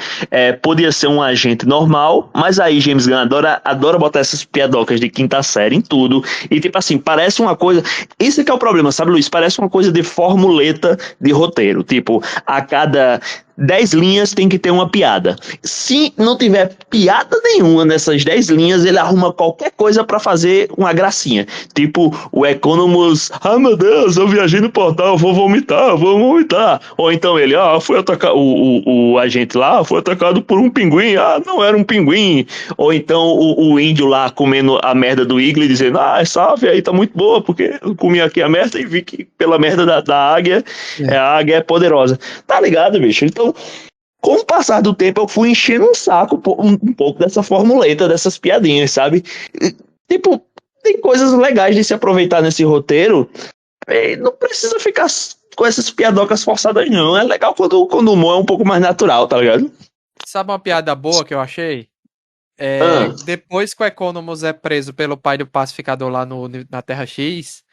Podia ser um agente normal, mas aí James Gunn adora botar essas piadocas de quinta série em tudo. E tipo assim, parece uma coisa. Isso que é o problema, sabe, Luiz? Parece uma coisa de formuleta de roteiro. Tipo, a cada 10 linhas tem que ter uma piada. Se não tiver piada nenhuma nessas 10 linhas, ele arruma qualquer coisa pra fazer uma gracinha. Tipo, o Economus, meu Deus, eu viajei no portal, vou vomitar, vou vomitar. Ou então ele, foi atacado, o agente lá foi atacado por um pinguim, não era um pinguim. Ou então o índio lá comendo a merda do Igli, dizendo, essa ave aí tá muito boa, porque eu comi aqui a merda e vi que pela merda da águia, É. a águia é poderosa. Tá ligado, bicho? Então, com o passar do tempo, eu fui enchendo um saco um pouco dessa formuleta, dessas piadinhas, sabe? Tipo, tem coisas legais de se aproveitar nesse roteiro. Não precisa ficar com essas piadocas forçadas, não. É legal quando o humor é um pouco mais natural, tá ligado? Sabe uma piada boa que eu achei? Ah, Depois que o Economus é preso pelo pai do pacificador lá na Terra X,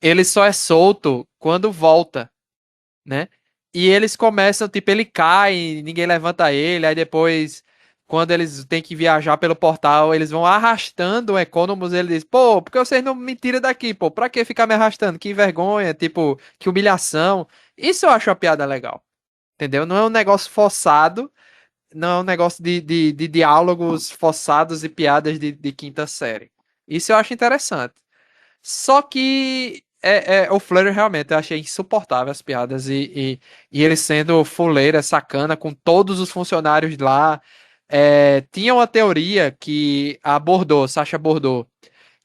ele só é solto quando volta, né? E eles começam, tipo, ele cai, ninguém levanta ele, aí depois, quando eles têm que viajar pelo portal, eles vão arrastando o Economus, ele diz, pô, por que vocês não me tiram daqui, pô? Pra que ficar me arrastando? Que vergonha, tipo, que humilhação. Isso eu acho uma piada legal, entendeu? Não é um negócio forçado, não é um negócio de diálogos forçados e piadas de quinta série. Isso eu acho interessante. Só que o Flurry realmente eu achei insuportável as piadas e ele sendo fuleira, sacana com todos os funcionários lá. Tinha uma teoria que a Bordeaux, Sasha Bordeaux,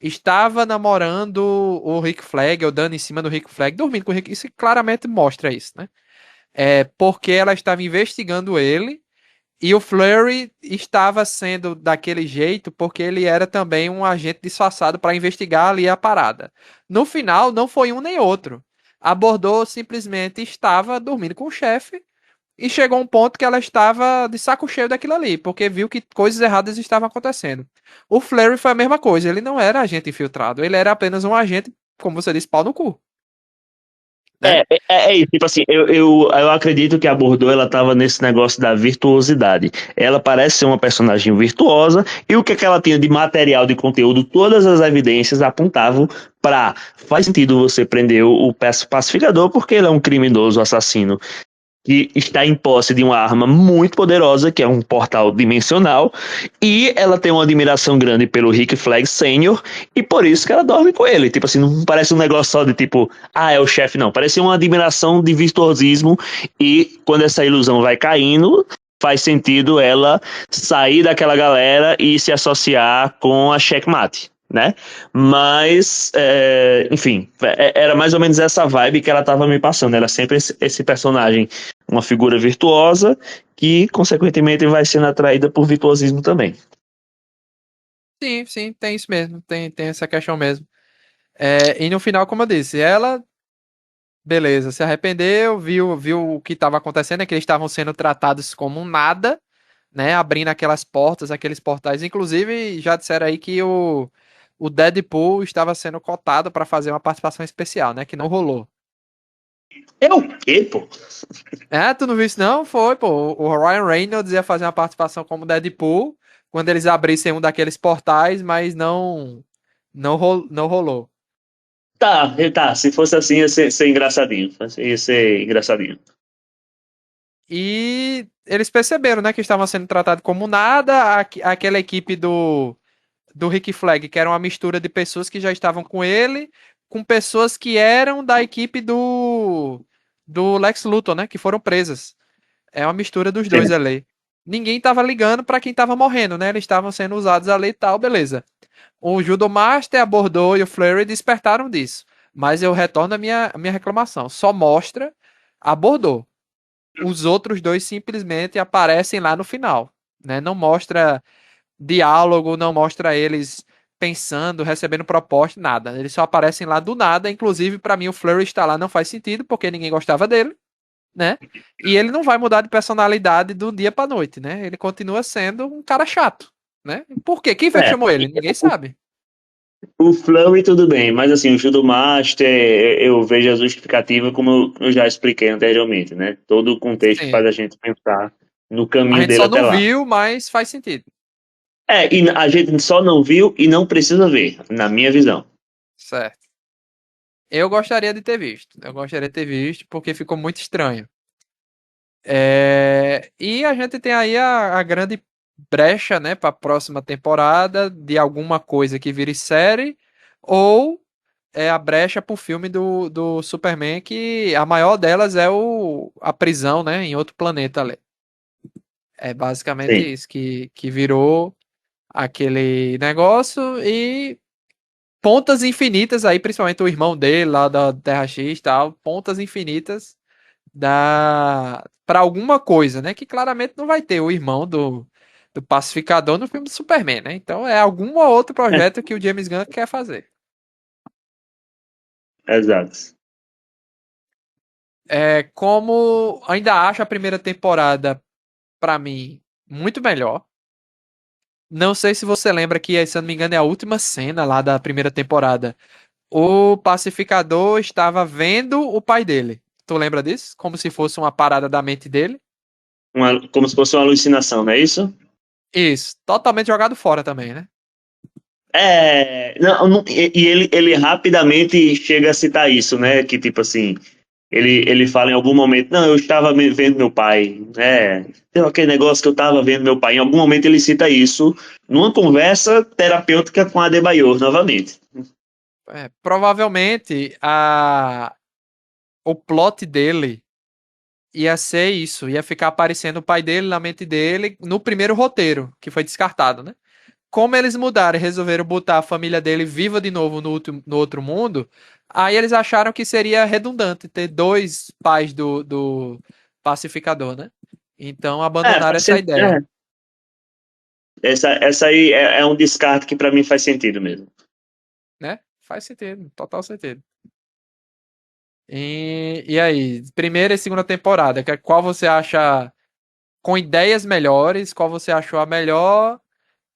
estava namorando o Rick Flag, ou dando em cima do Rick Flag, dormindo com o Rick. Isso claramente mostra isso, né? Porque ela estava investigando ele e o Flurry estava sendo daquele jeito porque ele era também um agente disfarçado para investigar ali a parada. No final, não foi um nem outro. Abordou simplesmente estava dormindo com o chefe e chegou a um ponto que ela estava de saco cheio daquilo ali, porque viu que coisas erradas estavam acontecendo. O Flurry foi a mesma coisa, ele não era agente infiltrado, ele era apenas um agente, como você disse, pau no cu, né? É isso, tipo assim, eu acredito que a Bordeaux ela tava nesse negócio da virtuosidade. Ela parece ser uma personagem virtuosa, e o que, é que ela tinha de material, de conteúdo, todas as evidências apontavam para faz sentido você prender o pacificador, porque ele é um criminoso assassino que está em posse de uma arma muito poderosa, que é um portal dimensional, e ela tem uma admiração grande pelo Rick Flag Sênior, e por isso que ela dorme com ele. Tipo assim, não parece um negócio só de tipo, ah, é o chefe, não. Parece uma admiração de virtuosismo, e quando essa ilusão vai caindo, faz sentido ela sair daquela galera e se associar com a Checkmate, né? Mas, enfim, era mais ou menos essa vibe que ela estava me passando. Era sempre esse personagem, uma figura virtuosa, que, consequentemente, vai sendo atraída por virtuosismo também. Sim, sim, tem isso mesmo, tem essa questão mesmo. E no final, como eu disse, ela beleza, se arrependeu, viu o que estava acontecendo, é que eles estavam sendo tratados como um nada, né? Abrindo aquelas portas, aqueles portais. Inclusive, já disseram aí que o Deadpool estava sendo cotado para fazer uma participação especial, né? Que não rolou. É o quê, pô? Tu não viu isso não? Foi, pô. O Ryan Reynolds ia fazer uma participação como Deadpool quando eles abrissem um daqueles portais, mas não rolou. Tá, se fosse assim, ia ser engraçadinho. Ia ser engraçadinho. E eles perceberam, né, que estavam sendo tratados como nada. Aquela equipe do Rick Flag, que era uma mistura de pessoas que já estavam com ele, com pessoas que eram da equipe do Lex Luthor, né, que foram presas. É uma mistura dos dois Sim. ali. Ninguém tava ligando para quem tava morrendo, né? Eles estavam sendo usados ali e tal, beleza. O Judo Master abordou e o Flurry despertaram disso. Mas eu retorno a minha reclamação. Só mostra abordou. Os outros dois simplesmente aparecem lá no final, né? Não mostra diálogo, não mostra eles pensando, recebendo proposta, nada. Eles só aparecem lá do nada. Inclusive, para mim, o Flurry estar lá não faz sentido, porque ninguém gostava dele, né? E ele não vai mudar de personalidade do dia pra noite, né? Ele continua sendo um cara chato, né? Por quê? Quem foi que É, chamou ele? Ninguém sabe. o Flurry tudo bem, mas assim, o Judo Master, eu vejo a justificativa como eu já expliquei anteriormente, né? Todo o contexto Sim. faz a gente pensar no A caminho gente dele só até não lá. viu, mas faz sentido. E a gente só não viu e não precisa ver, na minha visão. Certo. Eu gostaria de ter visto. Eu gostaria de ter visto porque ficou muito estranho. E a gente tem aí a grande brecha, né, para a próxima temporada de alguma coisa que vire série ou é a brecha pro filme do Superman que a maior delas é a prisão, né, em outro planeta ali. É basicamente Sim. isso que virou aquele negócio e pontas infinitas aí, principalmente o irmão dele lá da Terra X e tal, pontas infinitas para alguma coisa, né? Que claramente não vai ter o irmão do Pacificador no filme do Superman, né? Então é algum outro É, projeto que o James Gunn quer fazer. exato. Como ainda acho a primeira temporada, pra mim, muito melhor. Não sei se você lembra que, se eu não me engano, é a última cena lá da primeira temporada. O pacificador estava vendo o pai dele. Tu lembra disso? Como se fosse uma parada da mente dele. Como se fosse uma alucinação, não é isso? Isso, totalmente jogado fora também, né? E ele rapidamente chega a citar isso, né? Que tipo assim, ele fala em algum momento, não, eu estava vendo meu pai, né? Tem aquele negócio que eu estava vendo meu pai. Em algum momento ele cita isso numa conversa terapêutica com a Adebayor, novamente. Provavelmente o plot dele ia ser isso, ia ficar aparecendo o pai dele na mente dele no primeiro roteiro, que foi descartado, né? Como eles mudaram e resolveram botar a família dele viva de novo no outro mundo, aí eles acharam que seria redundante ter dois pais do pacificador, né? Então abandonaram Faz essa sentido. ideia, Essa aí é um descarte que pra mim faz sentido mesmo. né? Faz sentido, total sentido. E aí, primeira e segunda temporada, qual você acha com ideias melhores, qual você achou a melhor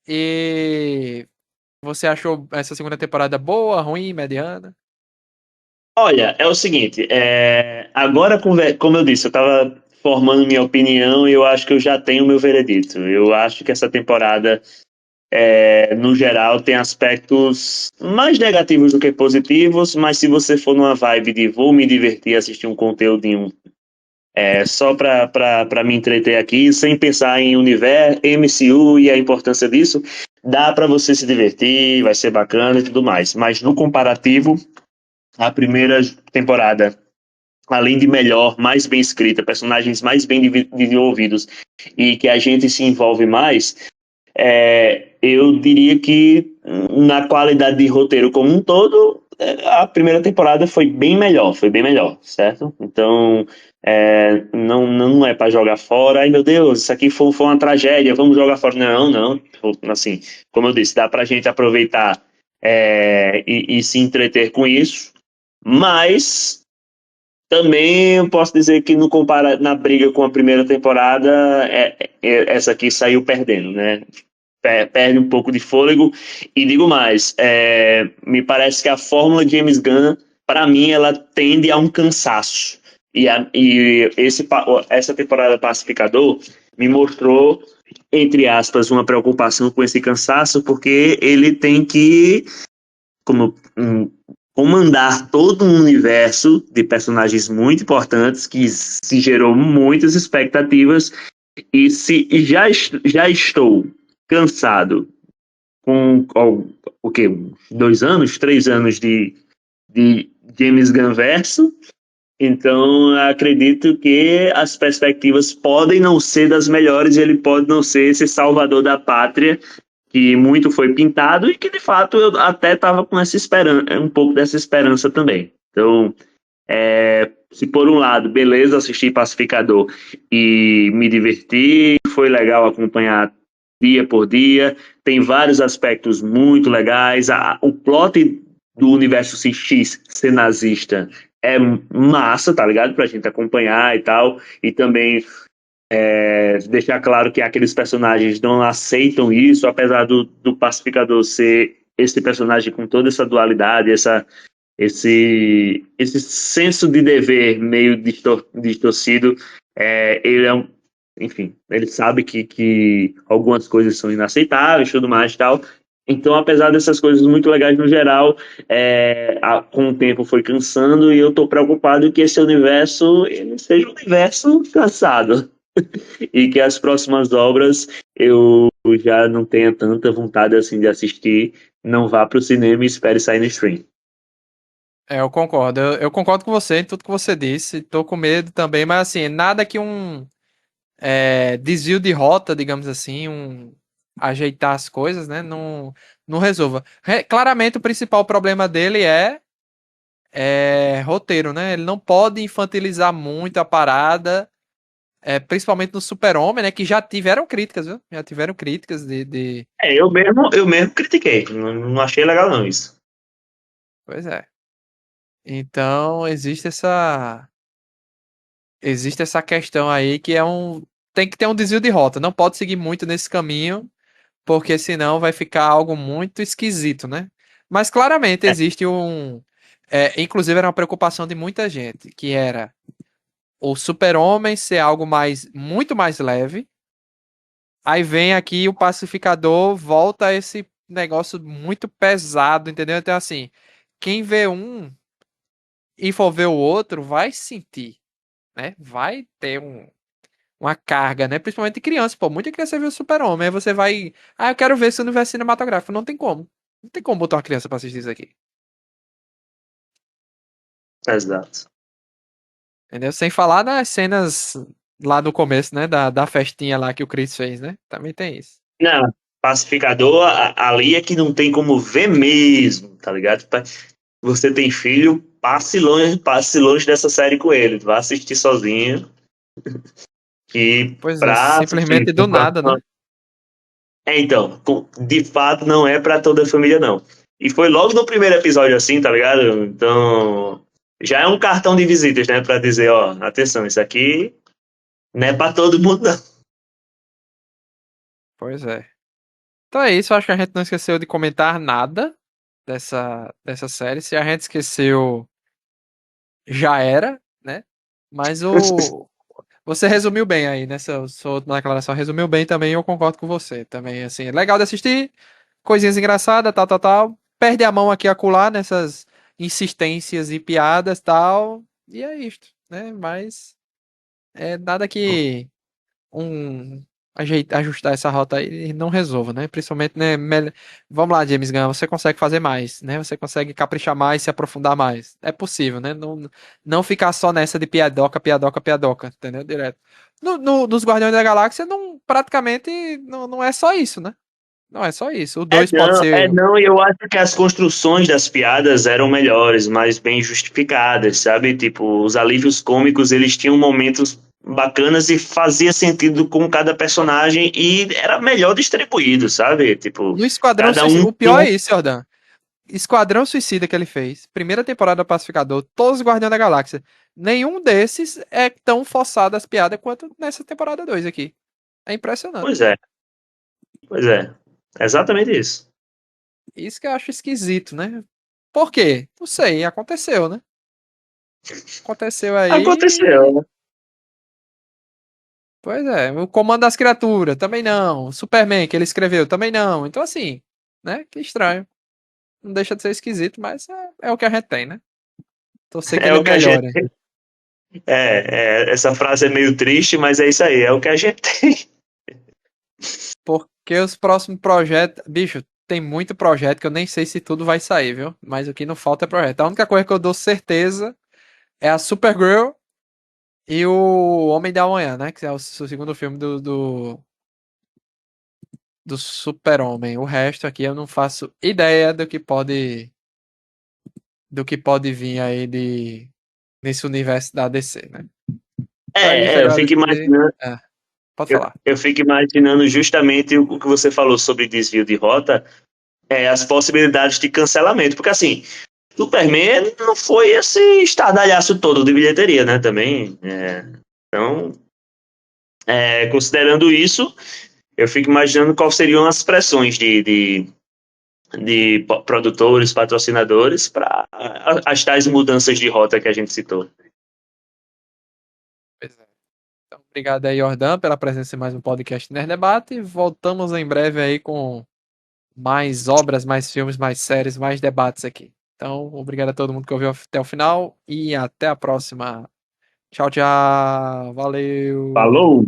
e você achou essa segunda temporada boa, ruim, mediana? Olha, é o seguinte, agora, como eu disse, eu estava formando minha opinião e eu acho que eu já tenho meu veredito. Eu acho que essa temporada, no geral, tem aspectos mais negativos do que positivos, mas se você for numa vibe de vou me divertir, assistir um conteúdinho só para me entreter aqui, sem pensar em universo, MCU e a importância disso, dá para você se divertir, vai ser bacana e tudo mais. Mas no comparativo, a primeira temporada, além de melhor, mais bem escrita, personagens mais bem desenvolvidos e que a gente se envolve mais, eu diria que na qualidade de roteiro como um todo, a primeira temporada foi bem melhor, certo? Então, não é para jogar fora. Ai meu Deus, isso aqui foi uma tragédia, vamos jogar fora. Não, não. Assim, como eu disse, dá para a gente aproveitar e se entreter com isso, mas também eu posso dizer que na briga com a primeira temporada, essa aqui saiu perdendo, né? Perde um pouco de fôlego. E digo mais, me parece que a fórmula James Gunn, para mim, ela tende a um cansaço. Essa temporada Pacificador me mostrou, entre aspas, uma preocupação com esse cansaço, porque ele tem que, como comandar todo um universo de personagens muito importantes que se gerou muitas expectativas e se e já estou cansado com o que 2 anos, 3 anos de James Gunn verso, então acredito que as perspectivas podem não ser das melhores, ele pode não ser esse salvador da pátria que muito foi pintado e que de fato eu até estava com essa esperança, um pouco dessa esperança também. Então, se por um lado, beleza, assisti Pacificador e me diverti, foi legal acompanhar dia por dia, tem vários aspectos muito legais, o plot do universo X ser nazista é massa, tá ligado? Pra gente acompanhar e tal, e também deixar claro que aqueles personagens não aceitam isso, apesar do Pacificador ser esse personagem com toda essa dualidade, esse senso de dever meio distorcido, ele é enfim, ele sabe que algumas coisas são inaceitáveis, tudo mais e tal. Então, apesar dessas coisas muito legais no geral, com o tempo foi cansando e eu estou preocupado que esse universo ele seja um universo cansado e que as próximas obras eu já não tenha tanta vontade assim de assistir, não vá para o cinema e espere sair no stream. Eu concordo. Eu concordo com você em tudo que você disse. Tô com medo também, mas assim, nada que desvio de rota, digamos assim, ajeitar as coisas, né? Não resolva. Claramente o principal problema dele é roteiro, né? Ele não pode infantilizar muito a parada, principalmente no Super-Homem, né? Que já tiveram críticas, viu? Já tiveram críticas de... Eu mesmo critiquei, não achei legal não isso. Pois é. Então, existe essa questão aí que tem que ter um desvio de rota, não pode seguir muito nesse caminho, porque senão vai ficar algo muito esquisito, né? Mas claramente É, existe inclusive era uma preocupação de muita gente, que era o Super-Homem ser algo muito mais leve. Aí vem aqui o Pacificador, volta a esse negócio muito pesado, entendeu? Então, assim, quem vê um e for ver o outro vai sentir, né? Vai ter uma carga, né? Principalmente criança, pô. Muita criança vê o Super-Homem. Aí você vai. Ah, eu quero ver esse universo cinematográfico. Não tem como. Não tem como botar uma criança pra assistir isso aqui. Exato. Entendeu? Sem falar nas cenas lá do começo, né? Da festinha lá que o Chris fez, né? Também tem isso. Não, pacificador ali é que não tem como ver mesmo, tá ligado? Você tem filho, passe longe dessa série com ele. Vá assistir sozinho. E Pois é, pra assistir. simplesmente do nada, né? Então, de fato não é pra toda a família, não. E foi logo no primeiro episódio assim, tá ligado? Então, já é um cartão de visitas, né? Pra dizer, ó, atenção, isso aqui não é pra todo mundo, não. Pois é. Então é isso, acho que a gente não esqueceu de comentar nada dessa série. Se a gente esqueceu, já era, né? Mas o. Você resumiu bem aí, nessa sua última declaração, resumiu bem também, eu concordo com você. Também, assim, é legal de assistir, coisinhas engraçadas, tal, tal, tal. Perde a mão aqui e acolá nessas insistências e piadas, tal. E é isto, né? Mas é nada que um ajustar essa rota aí não resolva, né? Principalmente, né? Vamos lá, James Gunn, você consegue fazer mais, né? Você consegue caprichar mais, se aprofundar mais. É possível, né? Não ficar só nessa de piadoca, piadoca, piadoca, entendeu? Direto. Nos Guardiões da Galáxia, não, praticamente, não é só isso, né? Não é só isso. O 2 pode ser. Não, e eu acho que as construções das piadas eram melhores, mais bem justificadas, sabe? Tipo, os alívios cômicos, eles tinham momentos bacanas e fazia sentido com cada personagem e era melhor distribuído, sabe? Tipo, No Esquadrão cada Suicida. um O tinha pior é isso, Jordan. Esquadrão Suicida que ele fez, primeira temporada Pacificador, todos os Guardiões da Galáxia. Nenhum desses é tão forçado as piadas quanto nessa temporada 2 aqui. É impressionante. Pois é, pois é. Exatamente isso. Isso que eu acho esquisito, né? Por quê? Não sei, aconteceu, né? Aconteceu Aconteceu, aí. né? Pois é, o Comando das Criaturas, também não. O Superman, que ele escreveu, também não. Então, assim, né? Que estranho. Não deixa de ser esquisito, mas é o que a gente tem, né? Torcer que É ele o que a gente. melhore. Essa frase é meio triste, mas é isso aí, é o que a gente tem. Porque os próximos projetos. Bicho, tem muito projeto que eu nem sei se tudo vai sair, viu? Mas o que não falta é projeto. A única coisa que eu dou certeza é a Supergirl e o Homem da Manhã, né? Que é o segundo filme do Super-Homem. O resto aqui eu não faço ideia do que pode vir aí nesse universo da DC, né? Pra isso, Eu fico agradecer. imaginando. Pode falar. Eu fico imaginando justamente o que você falou sobre desvio de rota, as possibilidades de cancelamento, porque assim, Superman não foi esse estardalhaço todo de bilheteria, né? Também. Então, considerando isso, eu fico imaginando quais seriam as pressões de produtores, patrocinadores para as tais mudanças de rota que a gente citou. Pois é. Então, obrigado aí, Jordan, pela presença em mais um podcast Nerd Debate. Voltamos em breve aí com mais obras, mais filmes, mais séries, mais debates aqui. Então, obrigado a todo mundo que ouviu até o final e até a próxima. Tchau, tchau. Valeu. Falou!